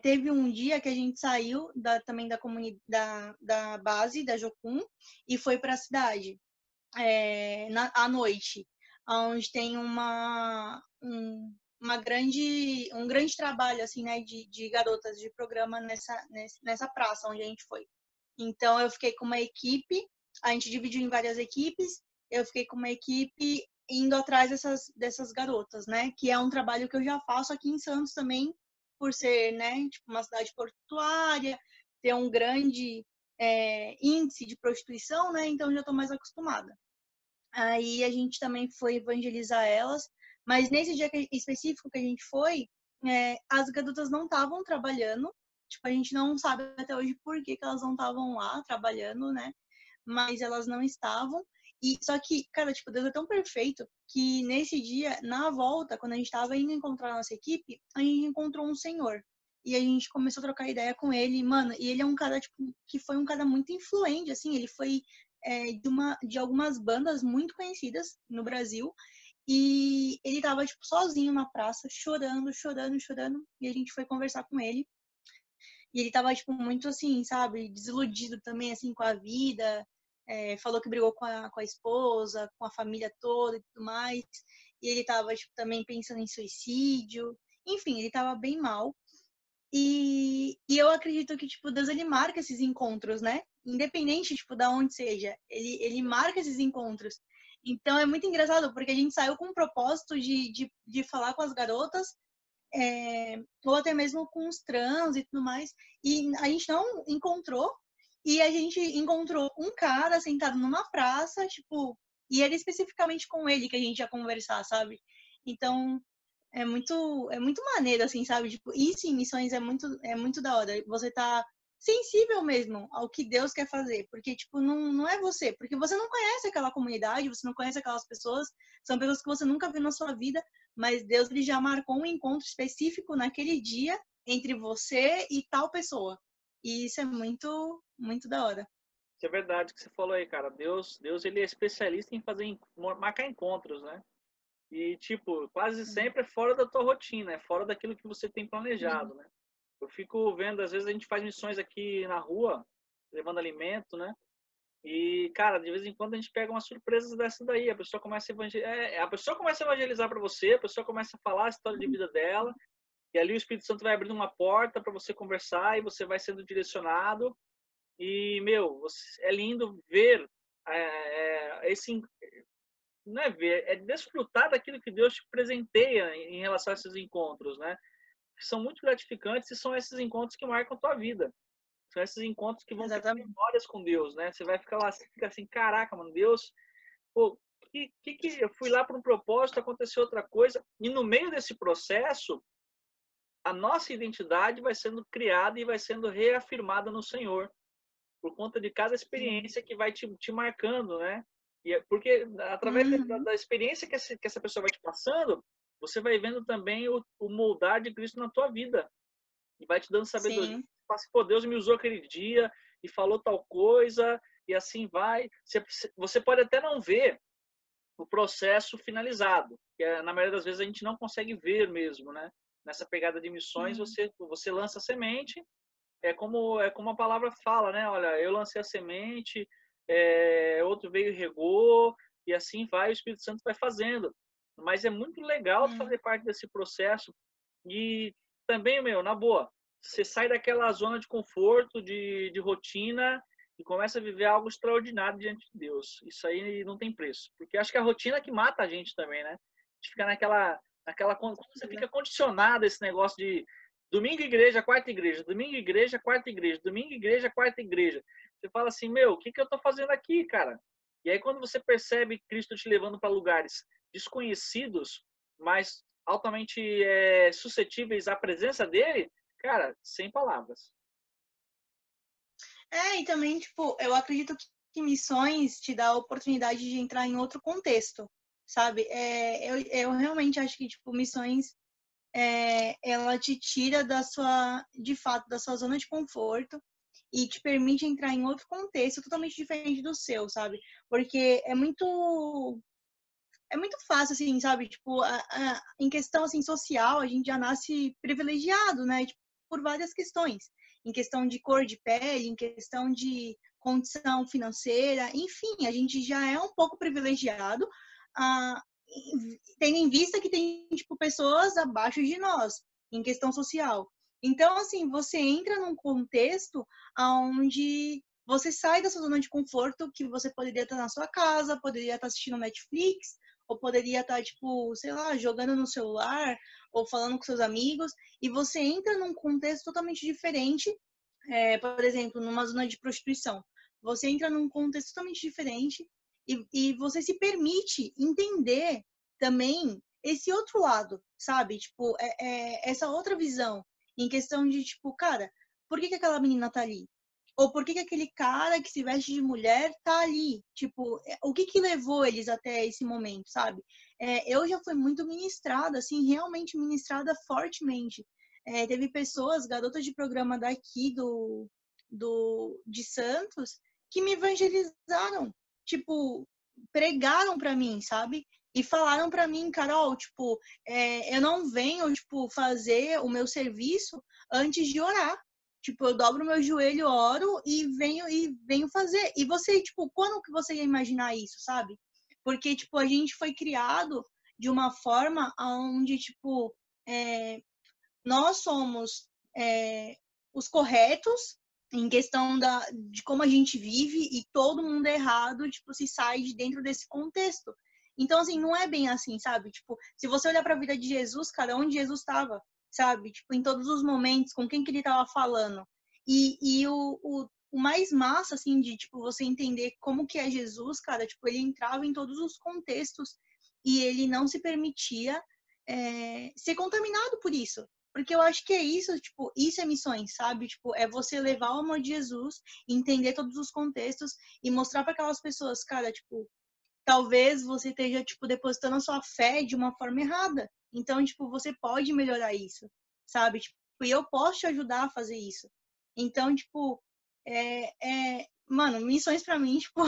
Teve um dia que a gente saiu também da comunidade da base da Jocum e foi para a cidade à noite, onde tem um grande trabalho assim, né, de garotas de programa nessa praça onde a gente foi. Então eu fiquei com uma equipe, a gente dividiu em várias equipes, eu fiquei com uma equipe indo atrás dessas garotas, né? Que é um trabalho que eu já faço aqui em Santos também, por ser, né, tipo, uma cidade portuária, ter um grande índice de prostituição, né? Então já estou mais acostumada. Aí a gente também foi evangelizar elas, mas nesse dia específico que a gente foi, as garotas não estavam trabalhando. Tipo, a gente não sabe até hoje por que elas não estavam lá trabalhando, né? Mas elas não estavam. E só que, cara, tipo, Deus é tão perfeito que nesse dia, na volta, quando a gente estava indo encontrar a nossa equipe, a gente encontrou um senhor. E a gente começou a trocar ideia com ele, mano, e ele é um cara, tipo, que foi um cara muito influente, assim, ele foi de algumas bandas muito conhecidas no Brasil. E ele tava, tipo, sozinho na praça, chorando, chorando, chorando. E a gente foi conversar com ele. E ele tava, tipo, muito assim, sabe, desiludido também, assim, com a vida. Falou que brigou com a esposa, com a família toda e tudo mais. E ele tava, tipo, também pensando em suicídio. Enfim, ele tava bem mal. E eu acredito que, tipo, Deus, ele marca esses encontros, né? Independente, tipo, da onde seja. Ele marca esses encontros. Então, é muito engraçado, porque a gente saiu com o propósito de falar com as garotas, ou até mesmo com os trans e tudo mais. E a gente não encontrou. E a gente encontrou um cara sentado numa praça, tipo... E era especificamente com ele que a gente ia conversar, sabe? Então, é muito maneiro, assim, sabe? Tipo, isso em missões é muito da hora. Você tá sensível mesmo ao que Deus quer fazer. Porque, tipo, não é você. Porque você não conhece aquela comunidade, você não conhece aquelas pessoas. São pessoas que você nunca viu na sua vida. Mas Deus, ele já marcou um encontro específico naquele dia entre você e tal pessoa. E isso é muito, muito da hora. Isso é verdade que você falou aí, cara. Deus ele é especialista em marcar encontros, né? E, tipo, quase sempre é fora da tua rotina, é fora daquilo que você tem planejado, né? Eu fico vendo, às vezes a gente faz missões aqui na rua, levando alimento, né? E, cara, de vez em quando a gente pega umas surpresas dessa daí. A pessoa começa a evangelizar para você, a pessoa começa a falar a história de vida dela, e ali o Espírito Santo vai abrindo uma porta para você conversar e você vai sendo direcionado. E, meu, é lindo ver esse. Não é ver, é desfrutar daquilo que Deus te presenteia em relação a esses encontros, né? Que são muito gratificantes e são esses encontros que marcam a tua vida. São esses encontros que vão criar Exatamente. memórias com Deus, né? Você vai ficar lá, você fica assim, caraca, mano, Deus, pô, que eu fui lá para um propósito, aconteceu outra coisa, e no meio desse processo, a nossa identidade vai sendo criada e vai sendo reafirmada no Senhor, por conta de cada Sim. experiência que vai te marcando, né? Porque através Uhum. da experiência que essa pessoa vai te passando, você vai vendo também o moldar de Cristo na tua vida e vai te dando sabedoria. Sim. Pô, Deus me usou aquele dia e falou tal coisa, e assim vai. Você pode até não ver o processo finalizado, que na maioria das vezes a gente não consegue ver mesmo, né? Nessa pegada de missões, Sim. você lança a semente, é como a palavra fala, né? Olha, eu lancei a semente, outro veio e regou, e assim vai, o Espírito Santo vai fazendo. Mas é muito legal Hum. fazer parte desse processo e também, meu, na boa, você sai daquela zona de conforto, de rotina e começa a viver algo extraordinário diante de Deus. Isso aí não tem preço. Porque acho que é a rotina que mata a gente também, né? A gente fica quando você fica condicionado a esse negócio de domingo igreja, quarta igreja, domingo igreja, quarta igreja, domingo igreja, quarta igreja. Você fala assim, meu, o que eu tô fazendo aqui, cara? E aí quando você percebe Cristo te levando para lugares desconhecidos, mas altamente suscetíveis à presença dele, cara, sem palavras. E também, tipo, eu acredito que missões te dá a oportunidade de entrar em outro contexto, sabe? Eu realmente acho que, tipo, missões, ela te tira de fato, da sua zona de conforto e te permite entrar em outro contexto totalmente diferente do seu, sabe? Porque é muito fácil, assim, sabe? Tipo, em questão, assim, social, a gente já nasce privilegiado, né? Tipo, por várias questões. Em questão de cor de pele, em questão de condição financeira, enfim, a gente já é um pouco privilegiado, ah, tendo em vista que tem, tipo, pessoas abaixo de nós, em questão social. Então, assim, você entra num contexto onde você sai da sua zona de conforto, que você poderia estar na sua casa, poderia estar assistindo Netflix, ou poderia estar, tipo, sei lá, jogando no celular, ou falando com seus amigos, e você entra num contexto totalmente diferente, por exemplo, numa zona de prostituição. Você entra num contexto totalmente diferente e você se permite entender também esse outro lado, sabe? Tipo, essa outra visão, em questão de, tipo, cara, por que aquela menina tá ali? Ou por que aquele cara que se veste de mulher tá ali? Tipo, o que levou eles até esse momento, sabe? Eu já fui muito ministrada, assim, realmente ministrada fortemente. Teve pessoas, garotas de programa daqui de Santos, que me evangelizaram, tipo, pregaram para mim, sabe? E falaram para mim, Carol, tipo, eu não venho, tipo, fazer o meu serviço antes de orar. Tipo, eu dobro meu joelho, oro e venho fazer. E você, tipo, quando que você ia imaginar isso, sabe? Porque, tipo, a gente foi criado de uma forma onde, tipo, nós somos os corretos em questão de como a gente vive e todo mundo errado, tipo, se sai de dentro desse contexto. Então, assim, não é bem assim, sabe? Tipo, se você olhar para a vida de Jesus, cara, onde Jesus estava, sabe? Tipo, em todos os momentos, com quem que ele estava falando. E o mais massa, assim, de, tipo, você entender como que é Jesus, cara, tipo, ele entrava em todos os contextos e ele não se permitia ser contaminado por isso. Porque eu acho que é isso, tipo, isso é missões, sabe? Tipo, é você levar o amor de Jesus, entender todos os contextos e mostrar para aquelas pessoas, cara, tipo, talvez você esteja, tipo, depositando a sua fé de uma forma errada. Então, tipo, você pode melhorar isso, sabe? Tipo, e eu posso te ajudar a fazer isso. Então, tipo, mano, missões pra mim, tipo,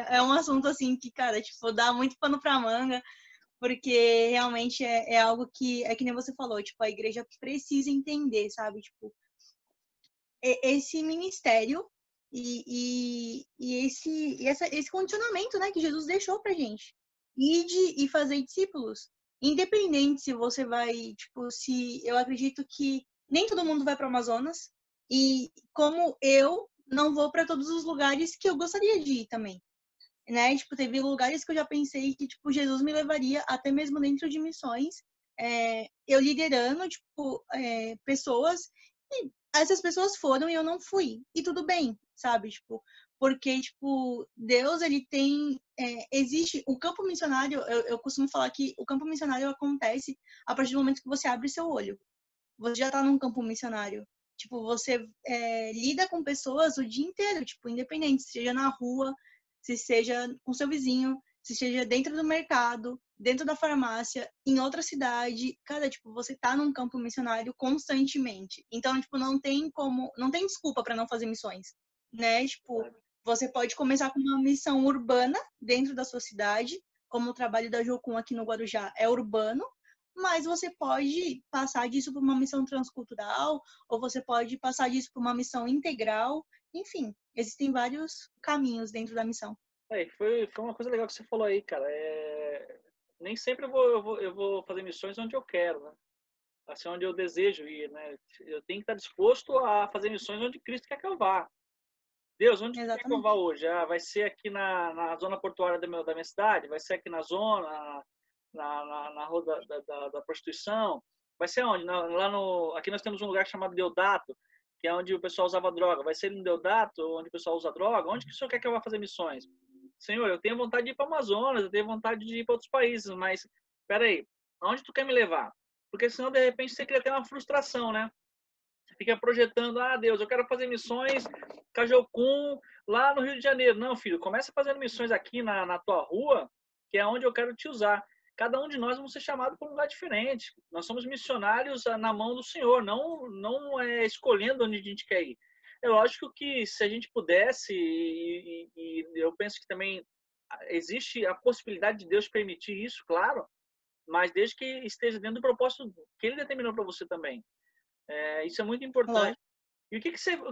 é um assunto, assim, que, cara, tipo, dá muito pano pra manga, porque realmente é algo que, que nem você falou, tipo, a igreja precisa entender, sabe? Tipo, esse ministério esse condicionamento, né, que Jesus deixou pra gente. Ide e fazer discípulos. Independente se você vai, tipo, se eu acredito que nem todo mundo vai para o Amazonas e como eu não vou para todos os lugares que eu gostaria de ir também, né? Tipo, teve lugares que eu já pensei que, tipo, Jesus me levaria até mesmo dentro de missões, eu liderando, tipo, pessoas, e essas pessoas foram e eu não fui. E tudo bem, sabe? Tipo, porque, tipo, Deus, ele tem, existe, o campo missionário, eu costumo falar que o campo missionário acontece a partir do momento que você abre seu olho. Você já tá num campo missionário. Tipo, você lida com pessoas o dia inteiro, tipo, independente, seja na rua, se seja com seu vizinho, se seja dentro do mercado, dentro da farmácia, em outra cidade. Cara, tipo, você tá num campo missionário constantemente. Então, tipo, não tem desculpa para não fazer missões. né? Tipo, você pode começar com uma missão urbana dentro da sua cidade, como o trabalho da Jocum aqui no Guarujá é urbano, mas você pode passar disso para uma missão transcultural, ou você pode passar disso para uma missão integral. Enfim, existem vários caminhos dentro da missão. Foi uma coisa legal que você falou aí, cara. Nem sempre eu vou fazer missões onde eu quero, né? Assim, onde eu desejo ir, né? Eu tenho que estar disposto a fazer missões onde Cristo quer que eu vá. Deus, onde quer que eu vá Exatamente. hoje? Vai ser aqui na zona portuária da minha cidade? Vai ser aqui na zona, na rua da prostituição? Vai ser onde? Aqui nós temos um lugar chamado Deodato, que é onde o pessoal usava droga. Vai ser no Deodato, onde o pessoal usa droga? Onde que o senhor quer que eu vá fazer missões? Senhor, eu tenho vontade de ir para o Amazonas, eu tenho vontade de ir para outros países, mas, peraí, aonde tu quer me levar? Porque senão, de repente, você cria até uma frustração, né? Você fica projetando, Deus, eu quero fazer missões Cajocum, lá no Rio de Janeiro. Não, filho, começa fazendo missões aqui na tua rua, que é onde eu quero te usar. Cada um de nós vamos ser chamados para um lugar diferente. Nós somos missionários na mão do Senhor, não escolhendo onde a gente quer ir. É lógico que se a gente pudesse, e eu penso que também existe a possibilidade de Deus permitir isso, claro, mas desde que esteja dentro do propósito que Ele determinou para você também. Isso é muito importante. Lógico. E o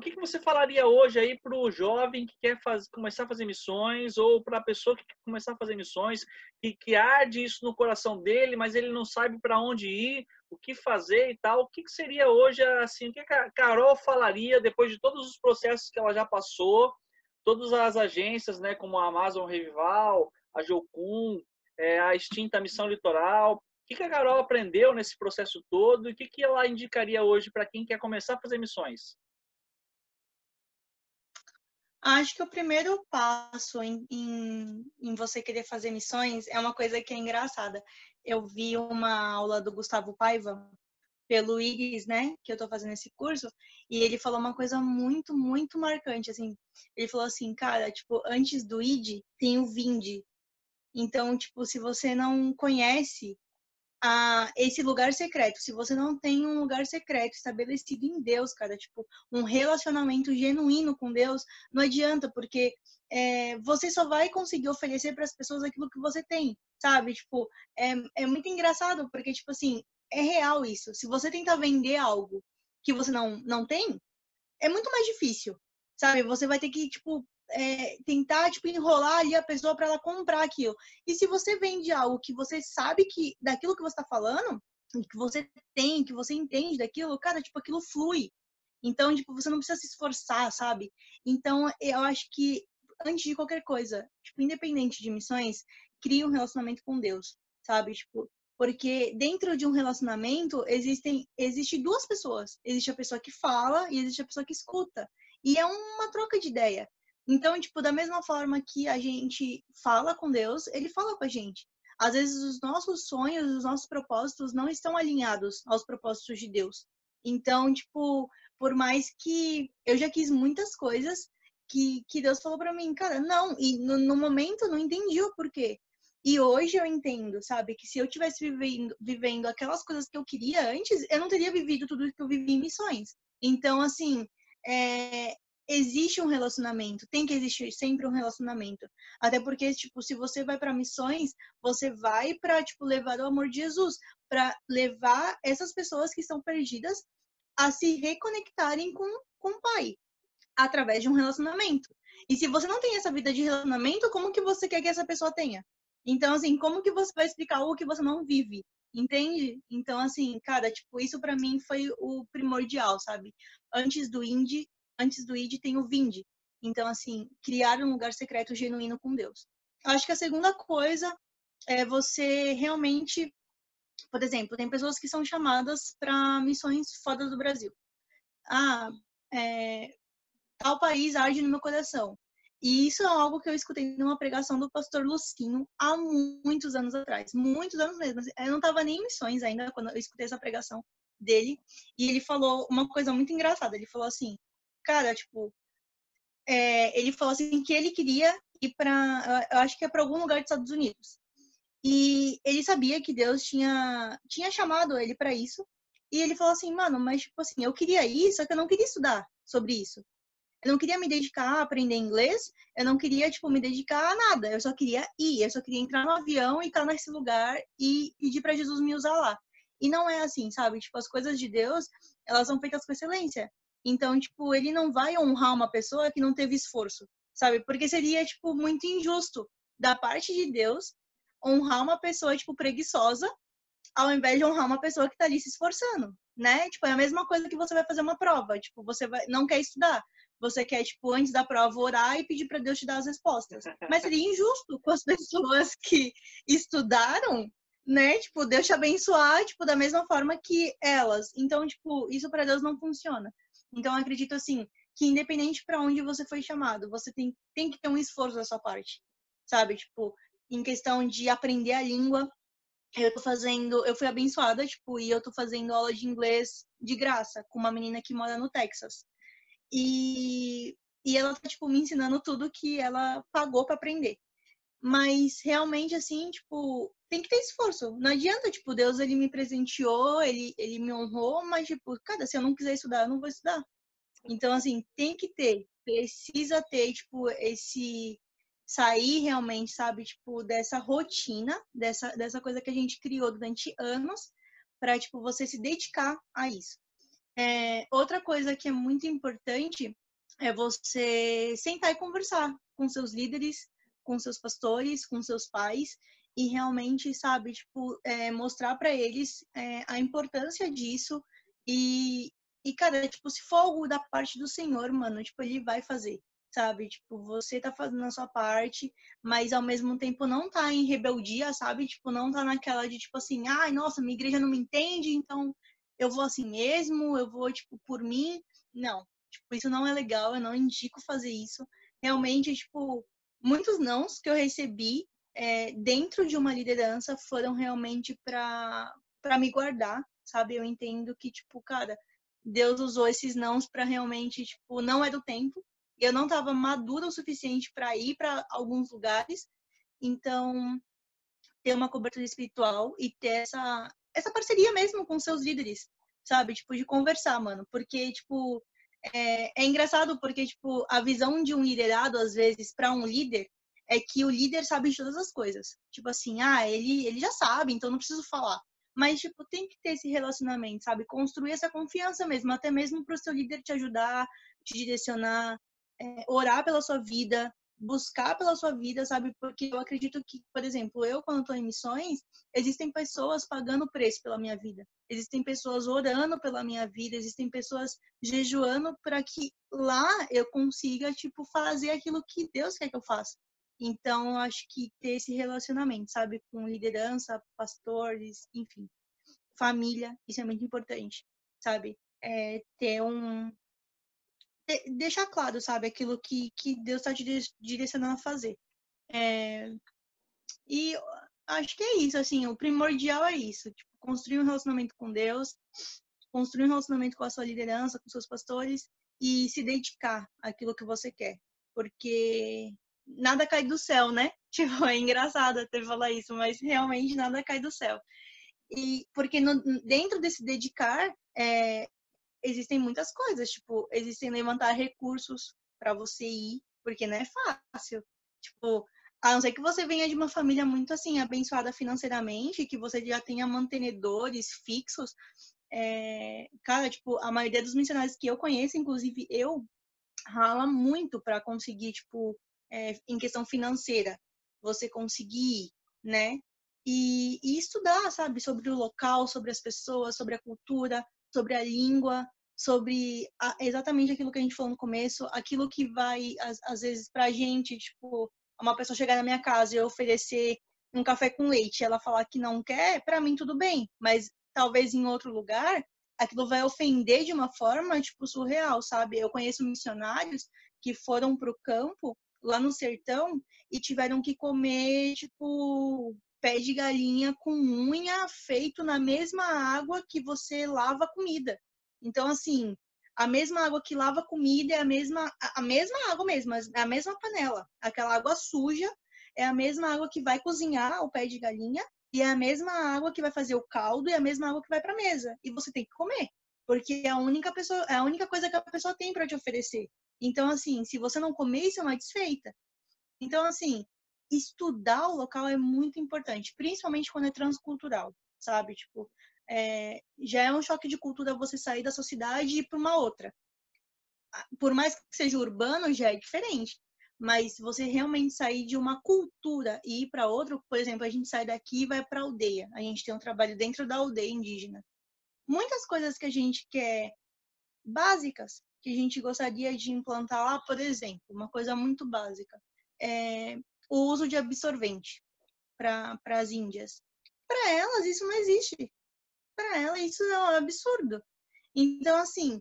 que você falaria hoje aí para o jovem que quer começar a fazer missões, ou para a pessoa que quer começar a fazer missões, que arde isso no coração dele, mas ele não sabe para onde ir, o que fazer e tal? O que seria hoje, assim, o que a Carol falaria depois de todos os processos que ela já passou, todas as agências, né, como a Amazon Revival, a Jocum, a extinta Missão Litoral? O que a Carol aprendeu nesse processo todo e o que ela indicaria hoje para quem quer começar a fazer missões? Acho que o primeiro passo em você querer fazer missões é uma coisa que é engraçada. Eu vi uma aula do Gustavo Paiva pelo IGES, né, que eu tô fazendo esse curso, e ele falou uma coisa muito, muito marcante, assim. Ele falou assim, cara, tipo, antes do ID tem o Vinde. Então, tipo, se você não conhece esse lugar secreto, se você não tem um lugar secreto estabelecido em Deus, cara, tipo, um relacionamento genuíno com Deus, não adianta, porque você só vai conseguir oferecer para as pessoas aquilo que você tem, sabe? Tipo, é muito engraçado, porque, tipo assim, é real isso. Se você tentar vender algo que você não tem, é muito mais difícil, sabe? Você vai ter que, tipo, tentar, tipo, enrolar ali a pessoa para ela comprar aquilo. E se você vende algo que você sabe que daquilo que você está falando, que você tem, que você entende daquilo, cara, tipo, aquilo flui. Então, tipo, você não precisa se esforçar, sabe? Então, eu acho que antes de qualquer coisa, tipo, independente de missões, crie um relacionamento com Deus, sabe? Tipo, porque dentro de um relacionamento existe duas pessoas. Existe a pessoa que fala e existe a pessoa que escuta. E é uma troca de ideia. Então, tipo, da mesma forma que a gente fala com Deus, ele fala com a gente. Às vezes os nossos sonhos, os nossos propósitos não estão alinhados aos propósitos de Deus. Então, tipo, por mais que eu já quis muitas coisas que Deus falou para mim, cara, não. E no momento eu não entendi o porquê. E hoje eu entendo, sabe, que se eu tivesse vivendo aquelas coisas que eu queria antes, eu não teria vivido tudo que eu vivi em missões. Então, assim, existe um relacionamento, tem que existir sempre um relacionamento. Até porque, tipo, se você vai para missões, você vai para, tipo, levar o amor de Jesus, para levar essas pessoas que estão perdidas a se reconectarem com o Pai, através de um relacionamento. E se você não tem essa vida de relacionamento, como que você quer que essa pessoa tenha? Então, assim, como que você vai explicar algo que você não vive? Entende? Então, assim, cara, tipo, isso para mim foi o primordial, sabe? Antes do ID tem o Vinde. Então, assim, criar um lugar secreto genuíno com Deus. Acho que a segunda coisa é você realmente, por exemplo, tem pessoas que são chamadas para missões fora do Brasil. Tal país arde no meu coração. E isso é algo que eu escutei numa pregação do pastor Lucinho há muitos anos atrás. Muitos anos mesmo. Eu não estava nem em missões ainda quando eu escutei essa pregação dele. E ele falou uma coisa muito engraçada. Ele falou assim, cara, tipo, ele falou assim que ele queria ir para, eu acho que é para algum lugar dos Estados Unidos. E ele sabia que Deus tinha chamado ele para isso. E ele falou assim, mano, mas tipo assim, eu queria ir, só que eu não queria estudar sobre isso. Eu não queria me dedicar a aprender inglês, eu não queria, tipo, me dedicar a nada. Eu só queria ir, eu só queria entrar no avião e estar nesse lugar e pedir para Jesus me usar lá. E não é assim, sabe? Tipo, as coisas de Deus, elas são feitas com excelência. Então, tipo, ele não vai honrar uma pessoa que não teve esforço, sabe? Porque seria, tipo, muito injusto da parte de Deus honrar uma pessoa, tipo, preguiçosa, ao invés de honrar uma pessoa que tá ali se esforçando, né? Tipo, é a mesma coisa que você vai fazer uma prova. Tipo, você não quer estudar. Você quer, tipo, antes da prova orar e pedir para Deus te dar as respostas. Mas seria injusto com as pessoas que estudaram, né? Tipo, Deus te abençoar, tipo, da mesma forma que elas. Então, tipo, isso para Deus não funciona. Então, eu acredito, assim, que independente para onde você foi chamado, você tem que ter um esforço da sua parte, sabe? Tipo, em questão de aprender a língua, eu fui abençoada, tipo, e eu tô fazendo aula de inglês de graça com uma menina que mora no Texas. E ela tá, tipo, me ensinando tudo que ela pagou para aprender. Mas realmente, assim, tipo, tem que ter esforço. Não adianta, tipo, Deus, ele me presenteou, ele me honrou, mas, tipo, cara, se eu não quiser estudar, eu não vou estudar. Então, assim, tem que ter, precisa ter, tipo, esse sair realmente, sabe, tipo, dessa rotina, dessa coisa que a gente criou durante anos, para, tipo, você se dedicar a isso. Outra coisa que é muito importante é você sentar e conversar com seus líderes, com seus pastores, com seus pais, e realmente, sabe, tipo, mostrar para eles a importância disso e, cara, tipo, se for algo da parte do Senhor, mano, tipo, ele vai fazer, sabe? Tipo, você tá fazendo a sua parte, mas ao mesmo tempo não tá em rebeldia, sabe? Tipo, não tá naquela de, tipo assim, ai, nossa, minha igreja não me entende, então eu vou assim mesmo, eu vou, tipo, por mim. Não, tipo, isso não é legal, eu não indico fazer isso. Realmente, tipo, muitos nãos que eu recebi dentro de uma liderança foram realmente para me guardar, sabe? Eu entendo que, tipo, cara, Deus usou esses nãos para realmente, tipo, não é do tempo. Eu não estava madura o suficiente para ir para alguns lugares. Então, ter uma cobertura espiritual e ter essa parceria mesmo com seus líderes, sabe? Tipo, de conversar, mano. Porque, tipo, é engraçado porque, tipo, a visão de um liderado, às vezes, para um líder, é que o líder sabe de todas as coisas. Tipo assim, ele já sabe, então não preciso falar. Mas, tipo, tem que ter esse relacionamento, sabe? Construir essa confiança mesmo, até mesmo para o seu líder te ajudar, te direcionar, orar pela sua vida, buscar pela sua vida, sabe? Porque eu acredito que, por exemplo, eu quando estou em missões, existem pessoas pagando preço pela minha vida. Existem pessoas orando pela minha vida, existem pessoas jejuando para que lá eu consiga, tipo, fazer aquilo que Deus quer que eu faça. Então, eu acho que ter esse relacionamento, sabe, com liderança, pastores, enfim, família, isso é muito importante, sabe? Ter deixar claro, sabe, aquilo que Deus está te direcionando a fazer. E acho que é isso, assim, o primordial é isso, tipo, construir um relacionamento com Deus, construir um relacionamento com a sua liderança, com seus pastores e se dedicar àquilo que você quer, porque nada cai do céu, né? Tipo, é engraçado até falar isso, mas realmente nada cai do céu. E porque dentro desse dedicar, existem muitas coisas, tipo, existem levantar recursos para você ir, porque não é fácil. Tipo, a não ser que você venha de uma família muito assim abençoada financeiramente, que você já tenha mantenedores fixos, cara, tipo, a maioria dos missionários que eu conheço, inclusive eu, rala muito para conseguir, tipo, em questão financeira, você conseguir, né? E estudar, sabe, sobre o local, sobre as pessoas, sobre a cultura, sobre a língua, sobre exatamente aquilo que a gente falou no começo, aquilo que vai, às vezes, pra gente, tipo, uma pessoa chegar na minha casa e eu oferecer um café com leite, ela falar que não quer, para mim tudo bem, mas talvez em outro lugar aquilo vai ofender de uma forma, tipo, surreal, sabe? Eu conheço missionários que foram pro campo, lá no sertão, e tiveram que comer, tipo, pé de galinha com unha feito na mesma água que você lava comida. Então, assim, a mesma água que lava comida é a mesma água mesmo, é a mesma panela. Aquela água suja é a mesma água que vai cozinhar o pé de galinha e é a mesma água que vai fazer o caldo e é a mesma água que vai para a mesa. E você tem que comer, porque é a única coisa que a pessoa tem para te oferecer. Então, assim, se você não comer, isso é uma desfeita. Então, assim, estudar o local é muito importante, principalmente quando é transcultural, sabe? Tipo, já é um choque de cultura você sair da sua cidade e ir para uma outra. Por mais que seja urbano, já é diferente. Mas se você realmente sair de uma cultura e ir para outra, por exemplo, a gente sai daqui e vai para a aldeia. A gente tem um trabalho dentro da aldeia indígena. Muitas coisas que a gente quer, básicas, que a gente gostaria de implantar lá, por exemplo, uma coisa muito básica, é o uso de absorvente para as índias. Para elas, isso não existe. Para elas, isso é um absurdo. Então, assim,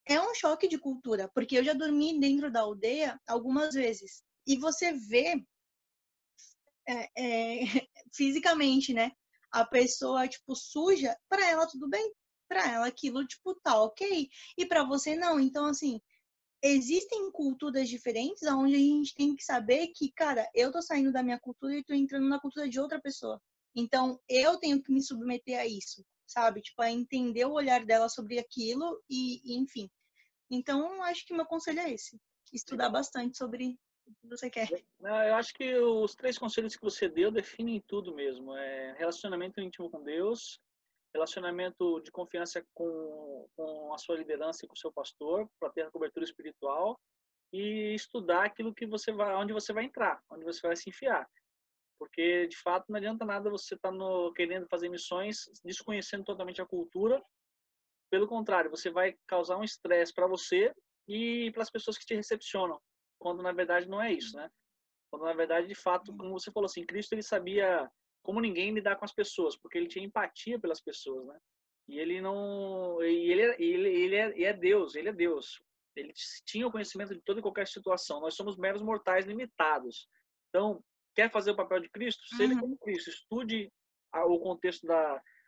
é um choque de cultura, porque eu já dormi dentro da aldeia algumas vezes. E você vê fisicamente, né? A pessoa, tipo, suja, para ela tudo bem. Para ela aquilo, tipo, tá ok. E para você não. Então, assim, existem culturas diferentes onde a gente tem que saber que, cara, eu tô saindo da minha cultura e tô entrando na cultura de outra pessoa. Então, eu tenho que me submeter a isso, sabe? Tipo, a entender o olhar dela sobre aquilo e enfim. Então, acho que meu conselho é esse. Estudar bastante sobre o que você quer. Eu acho que os 3 conselhos que você deu definem tudo mesmo. Relacionamento íntimo com Deus, relacionamento de confiança com a sua liderança e com o seu pastor, para ter a cobertura espiritual, e estudar aquilo que você vai, onde você vai entrar, onde você vai se enfiar. Porque, de fato, não adianta nada você estar querendo fazer missões desconhecendo totalmente a cultura. Pelo contrário, você vai causar um estresse para você e para as pessoas que te recepcionam, quando na verdade não é isso, né? Quando na verdade, de fato, como você falou assim, Cristo ele sabia como ninguém lidar com as pessoas, porque ele tinha empatia pelas pessoas, né? E ele não, e ele é Deus, ele é Deus. Ele tinha o conhecimento de toda e qualquer situação. Nós somos meros mortais limitados. Então, quer fazer o papel de Cristo? Seja como Cristo. Estude o contexto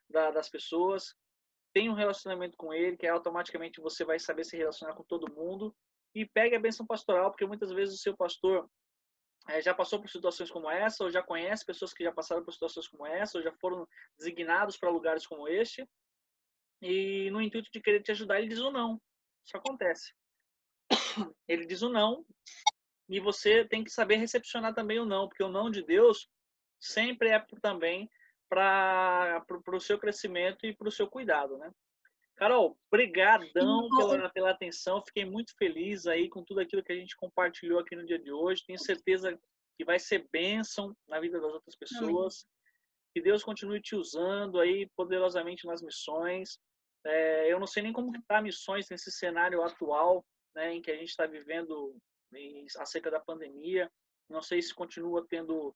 das pessoas, tenha um relacionamento com ele, que automaticamente você vai saber se relacionar com todo mundo, e pegue a bênção pastoral, porque muitas vezes o seu pastor já passou por situações como essa, ou já conhece pessoas que já passaram por situações como essa, ou já foram designados para lugares como este, e no intuito de querer te ajudar, ele diz o não. Isso acontece. Ele diz o não, e você tem que saber recepcionar também o não, porque o não de Deus sempre é também para o seu crescimento e para o seu cuidado, né? Carol, brigadão pela atenção. Fiquei muito feliz aí com tudo aquilo que a gente compartilhou aqui no dia de hoje. Tenho certeza que vai ser bênção na vida das outras pessoas. Amém. Que Deus continue te usando aí poderosamente nas missões. Eu não sei nem como está missões nesse cenário atual, né, em que a gente está vivendo acerca da pandemia. Não sei se continua tendo,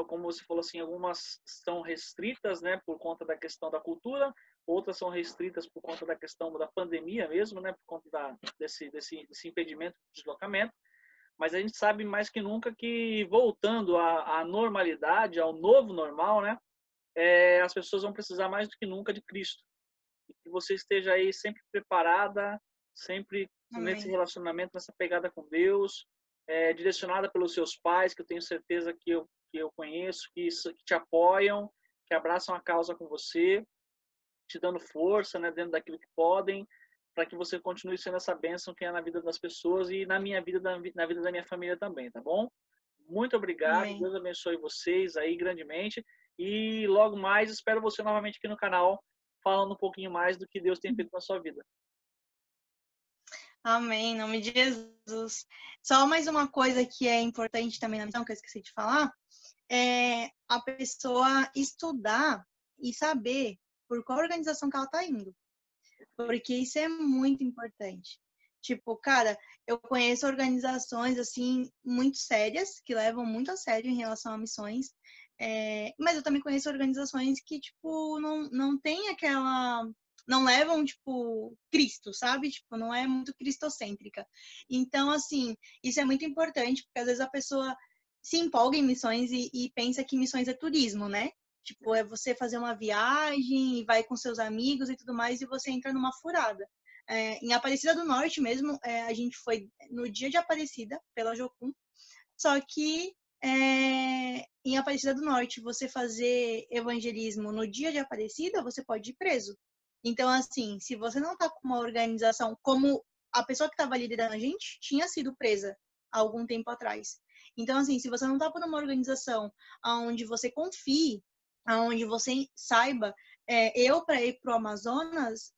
como você falou assim, algumas estão restritas, né, por conta da questão da cultura, outras são restritas por conta da questão da pandemia mesmo, né, por conta desse impedimento de deslocamento. Mas a gente sabe mais que nunca que, voltando à normalidade, ao novo normal, né, as pessoas vão precisar mais do que nunca de Cristo. E que você esteja aí sempre preparada, sempre Amém. Nesse relacionamento, nessa pegada com Deus, direcionada pelos seus pais, que eu tenho certeza que eu conheço, que te apoiam, que abraçam a causa com você, te dando força, né, dentro daquilo que podem, para que você continue sendo essa bênção que é na vida das pessoas e na minha vida, na vida da minha família também, tá bom? Muito obrigado, Amém. Deus abençoe vocês aí grandemente, e logo mais espero você novamente aqui no canal, falando um pouquinho mais do que Deus tem feito na sua vida. Amém, em nome de Jesus. Só mais uma coisa que é importante também na missão, que eu esqueci de falar, é a pessoa estudar e saber por qual organização que ela está indo. Porque isso é muito importante. Tipo, cara, eu conheço organizações, assim, muito sérias, que levam muito a sério em relação a missões, mas eu também conheço organizações que, tipo, não tem aquela... Não levam, tipo, Cristo, sabe? Tipo, não é muito cristocêntrica. Então, assim, isso é muito importante, porque às vezes a pessoa se empolga em missões e pensa que missões é turismo, né? Tipo, é você fazer uma viagem e vai com seus amigos e tudo mais e você entra numa furada. Em Aparecida do Norte mesmo, a gente foi no dia de Aparecida, pela Jocum, só que em Aparecida do Norte, você fazer evangelismo no dia de Aparecida, você pode ir preso. Então, assim, se você não tá com uma organização como a pessoa que estava liderando a gente tinha sido presa há algum tempo atrás. Então, assim, se você não está por uma organização onde você confie, onde você saiba, eu, para ir para o Amazonas,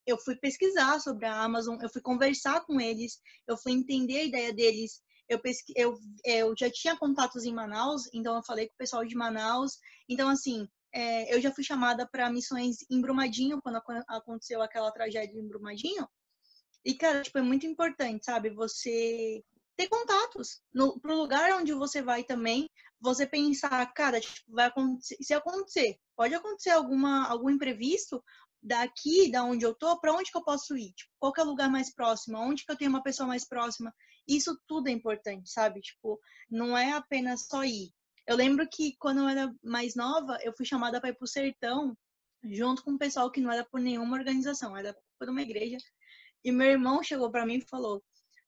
eu fui pesquisar sobre a Amazon, eu fui conversar com eles, eu fui entender a ideia deles. Eu já tinha contatos em Manaus, então eu falei com o pessoal de Manaus. Então, assim, eu já fui chamada para missões em Brumadinho, quando aconteceu aquela tragédia em Brumadinho. E, cara, tipo, é muito importante, sabe? Você ter contatos pro lugar onde você vai também. Você pensar, cara, tipo, vai acontecer, se acontecer, pode acontecer algum imprevisto daqui, da onde eu tô, para onde que eu posso ir? Tipo, qual que é o lugar mais próximo? Onde que eu tenho uma pessoa mais próxima? Isso tudo é importante, sabe? Tipo, não é apenas só ir. Eu lembro que quando eu era mais nova, eu fui chamada para ir pro sertão junto com um pessoal que não era por nenhuma organização, era por uma igreja. E meu irmão chegou pra mim e falou: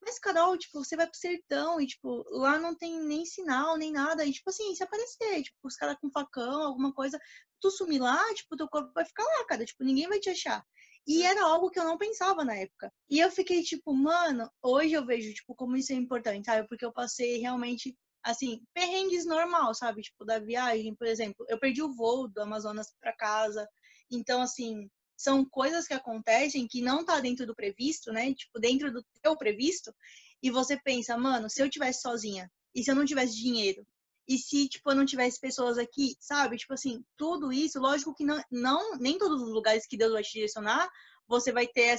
Mas, Carol, tipo, você vai pro sertão e, tipo, lá não tem nem sinal, nem nada. E, tipo, assim, se aparecer, tipo, os caras com facão, alguma coisa, tu sumir lá, tipo, teu corpo vai ficar lá, cara. Tipo, ninguém vai te achar. E era algo que eu não pensava na época. E eu fiquei, tipo, mano, hoje eu vejo, tipo, como isso é importante, sabe? Porque eu passei realmente, assim, perrengues normal, sabe? Tipo, da viagem, por exemplo. Eu perdi o voo do Amazonas pra casa. Então, assim, são coisas que acontecem que não tá dentro do previsto, né? Tipo, dentro do teu previsto, e você pensa, mano, se eu tivesse sozinha, e se eu não tivesse dinheiro, e se, tipo, eu não tivesse pessoas aqui, sabe? Tipo assim, tudo isso, lógico que nem todos os lugares que Deus vai te direcionar, você vai ter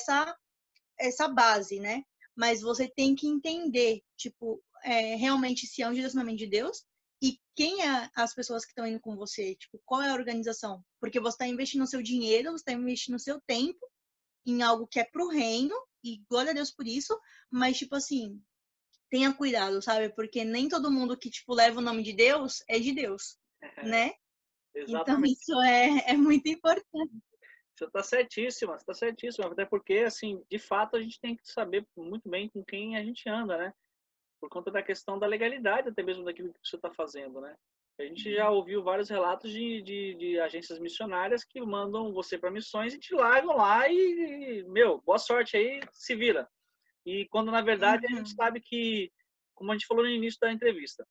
essa base, né? Mas você tem que entender, tipo, realmente se é um direcionamento de Deus e quem é as pessoas que estão indo com você, tipo, qual é a organização? Porque você está investindo o seu dinheiro, você está investindo o seu tempo em algo que é pro reino, e glória a Deus por isso, mas, tipo assim, tenha cuidado, sabe? Porque nem todo mundo que, tipo, leva o nome de Deus é de Deus, né? Então, Exatamente. isso é muito importante. Você está certíssima, você está certíssima. Até porque, assim, de fato, a gente tem que saber muito bem com quem a gente anda, né? Por conta da questão da legalidade, até mesmo daquilo que você está fazendo, né? A gente já ouviu vários relatos de agências missionárias que mandam você para missões e te largam lá meu, boa sorte aí, se vira. E quando, na verdade, a gente Uhum. sabe que, como a gente falou no início da entrevista,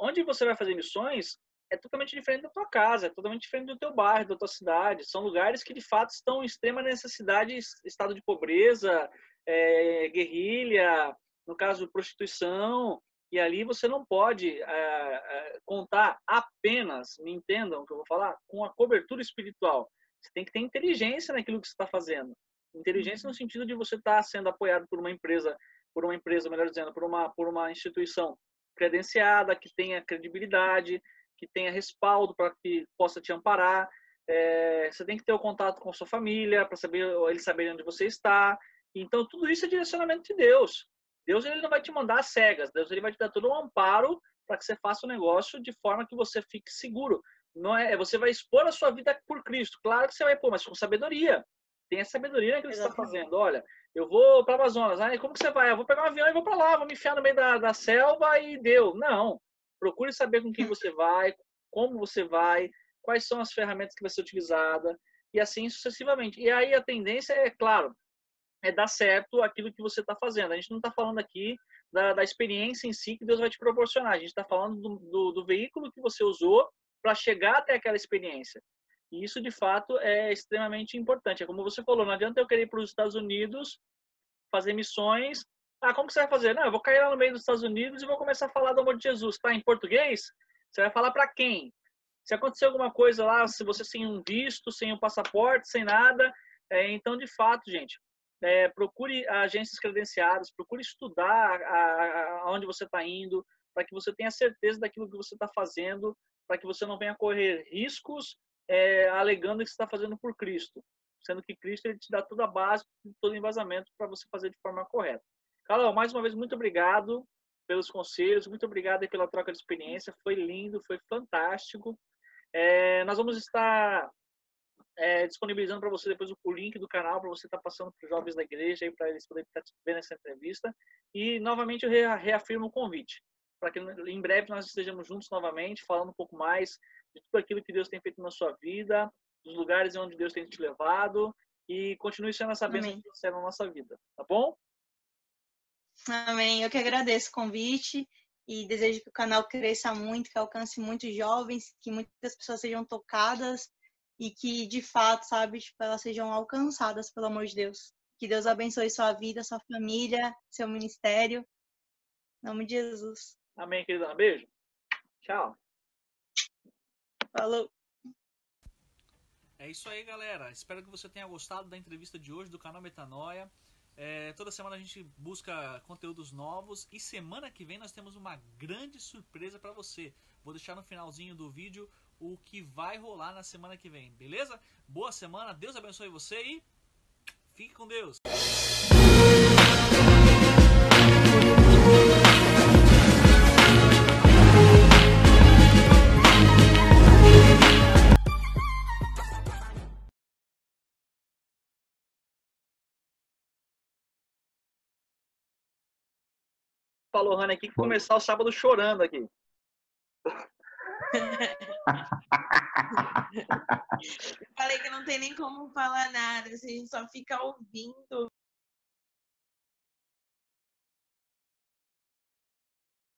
onde você vai fazer missões é totalmente diferente da tua casa, é totalmente diferente do teu bairro, da tua cidade. São lugares que, de fato, estão em extrema necessidade, estado de pobreza, guerrilha, no caso, prostituição. E ali você não pode contar apenas, me entendam o que eu vou falar, com a cobertura espiritual. Você tem que ter inteligência naquilo que você está fazendo. Inteligência no sentido de você estar sendo apoiado por uma empresa, melhor dizendo, por uma instituição credenciada, que tenha credibilidade, que tenha respaldo para que possa te amparar. Você tem que ter o contato com a sua família para saber eles saberem onde você está. Então tudo isso é direcionamento de Deus. Deus ele não vai te mandar às cegas. Deus ele vai te dar todo um amparo para que você faça o negócio de forma que você fique seguro. Não você vai expor a sua vida por Cristo. Claro que você vai pôr, mas com sabedoria. Tenha sabedoria naquilo que você está Exatamente. fazendo. Olha, eu vou para o Amazonas. Ah, como que você vai? Eu vou pegar um avião e vou para lá, vou me enfiar no meio da selva e deu. Não. Procure saber com quem você vai, como você vai, quais são as ferramentas que vai ser utilizada e assim sucessivamente. E aí a tendência é, claro, dar certo aquilo que você está fazendo. A gente não está falando aqui da experiência em si que Deus vai te proporcionar. A gente está falando do veículo que você usou para chegar até aquela experiência. E isso, de fato, é extremamente importante. É como você falou, não adianta eu querer ir para os Estados Unidos fazer missões. Ah, como que você vai fazer? Não, eu vou cair lá no meio dos Estados Unidos e vou começar a falar do amor de Jesus. Tá em português? Você vai falar para quem? Se acontecer alguma coisa lá, se você sem um visto, sem um passaporte, sem nada, então, de fato, gente, procure agências credenciadas, procure estudar aonde você está indo, para que você tenha certeza daquilo que você está fazendo, para que você não venha correr riscos alegando que você está fazendo por Cristo, sendo que Cristo ele te dá toda a base, todo o embasamento para você fazer de forma correta. Carol, mais uma vez, muito obrigado pelos conselhos, muito obrigado pela troca de experiência, foi lindo, foi fantástico. Nós vamos estar disponibilizando para você depois o link do canal para você estar passando para os jovens da igreja para eles poderem estar vendo essa entrevista. E novamente eu reafirmo o convite para que em breve nós estejamos juntos novamente, falando um pouco mais de tudo aquilo que Deus tem feito na sua vida, dos lugares onde Deus tem te levado e continue sendo essa bênção Amém. que você é na nossa vida, tá bom? Amém. Eu que agradeço o convite e desejo que o canal cresça muito, que alcance muitos jovens, que muitas pessoas sejam tocadas e que, de fato, sabe, tipo, elas sejam alcançadas, pelo amor de Deus. Que Deus abençoe sua vida, sua família, seu ministério. Em nome de Jesus. Amém, querida. Beijo. Tchau. Falou. É isso aí, galera. Espero que você tenha gostado da entrevista de hoje do canal Metanoia. Toda semana a gente busca conteúdos novos e semana que vem nós temos uma grande surpresa para você. Vou deixar no finalzinho do vídeo o que vai rolar na semana que vem, beleza? Boa semana, Deus abençoe você e fique com Deus. Falou, Rani, aqui que começar o sábado chorando aqui. Falei que não tem nem como falar nada, assim, a gente só fica ouvindo.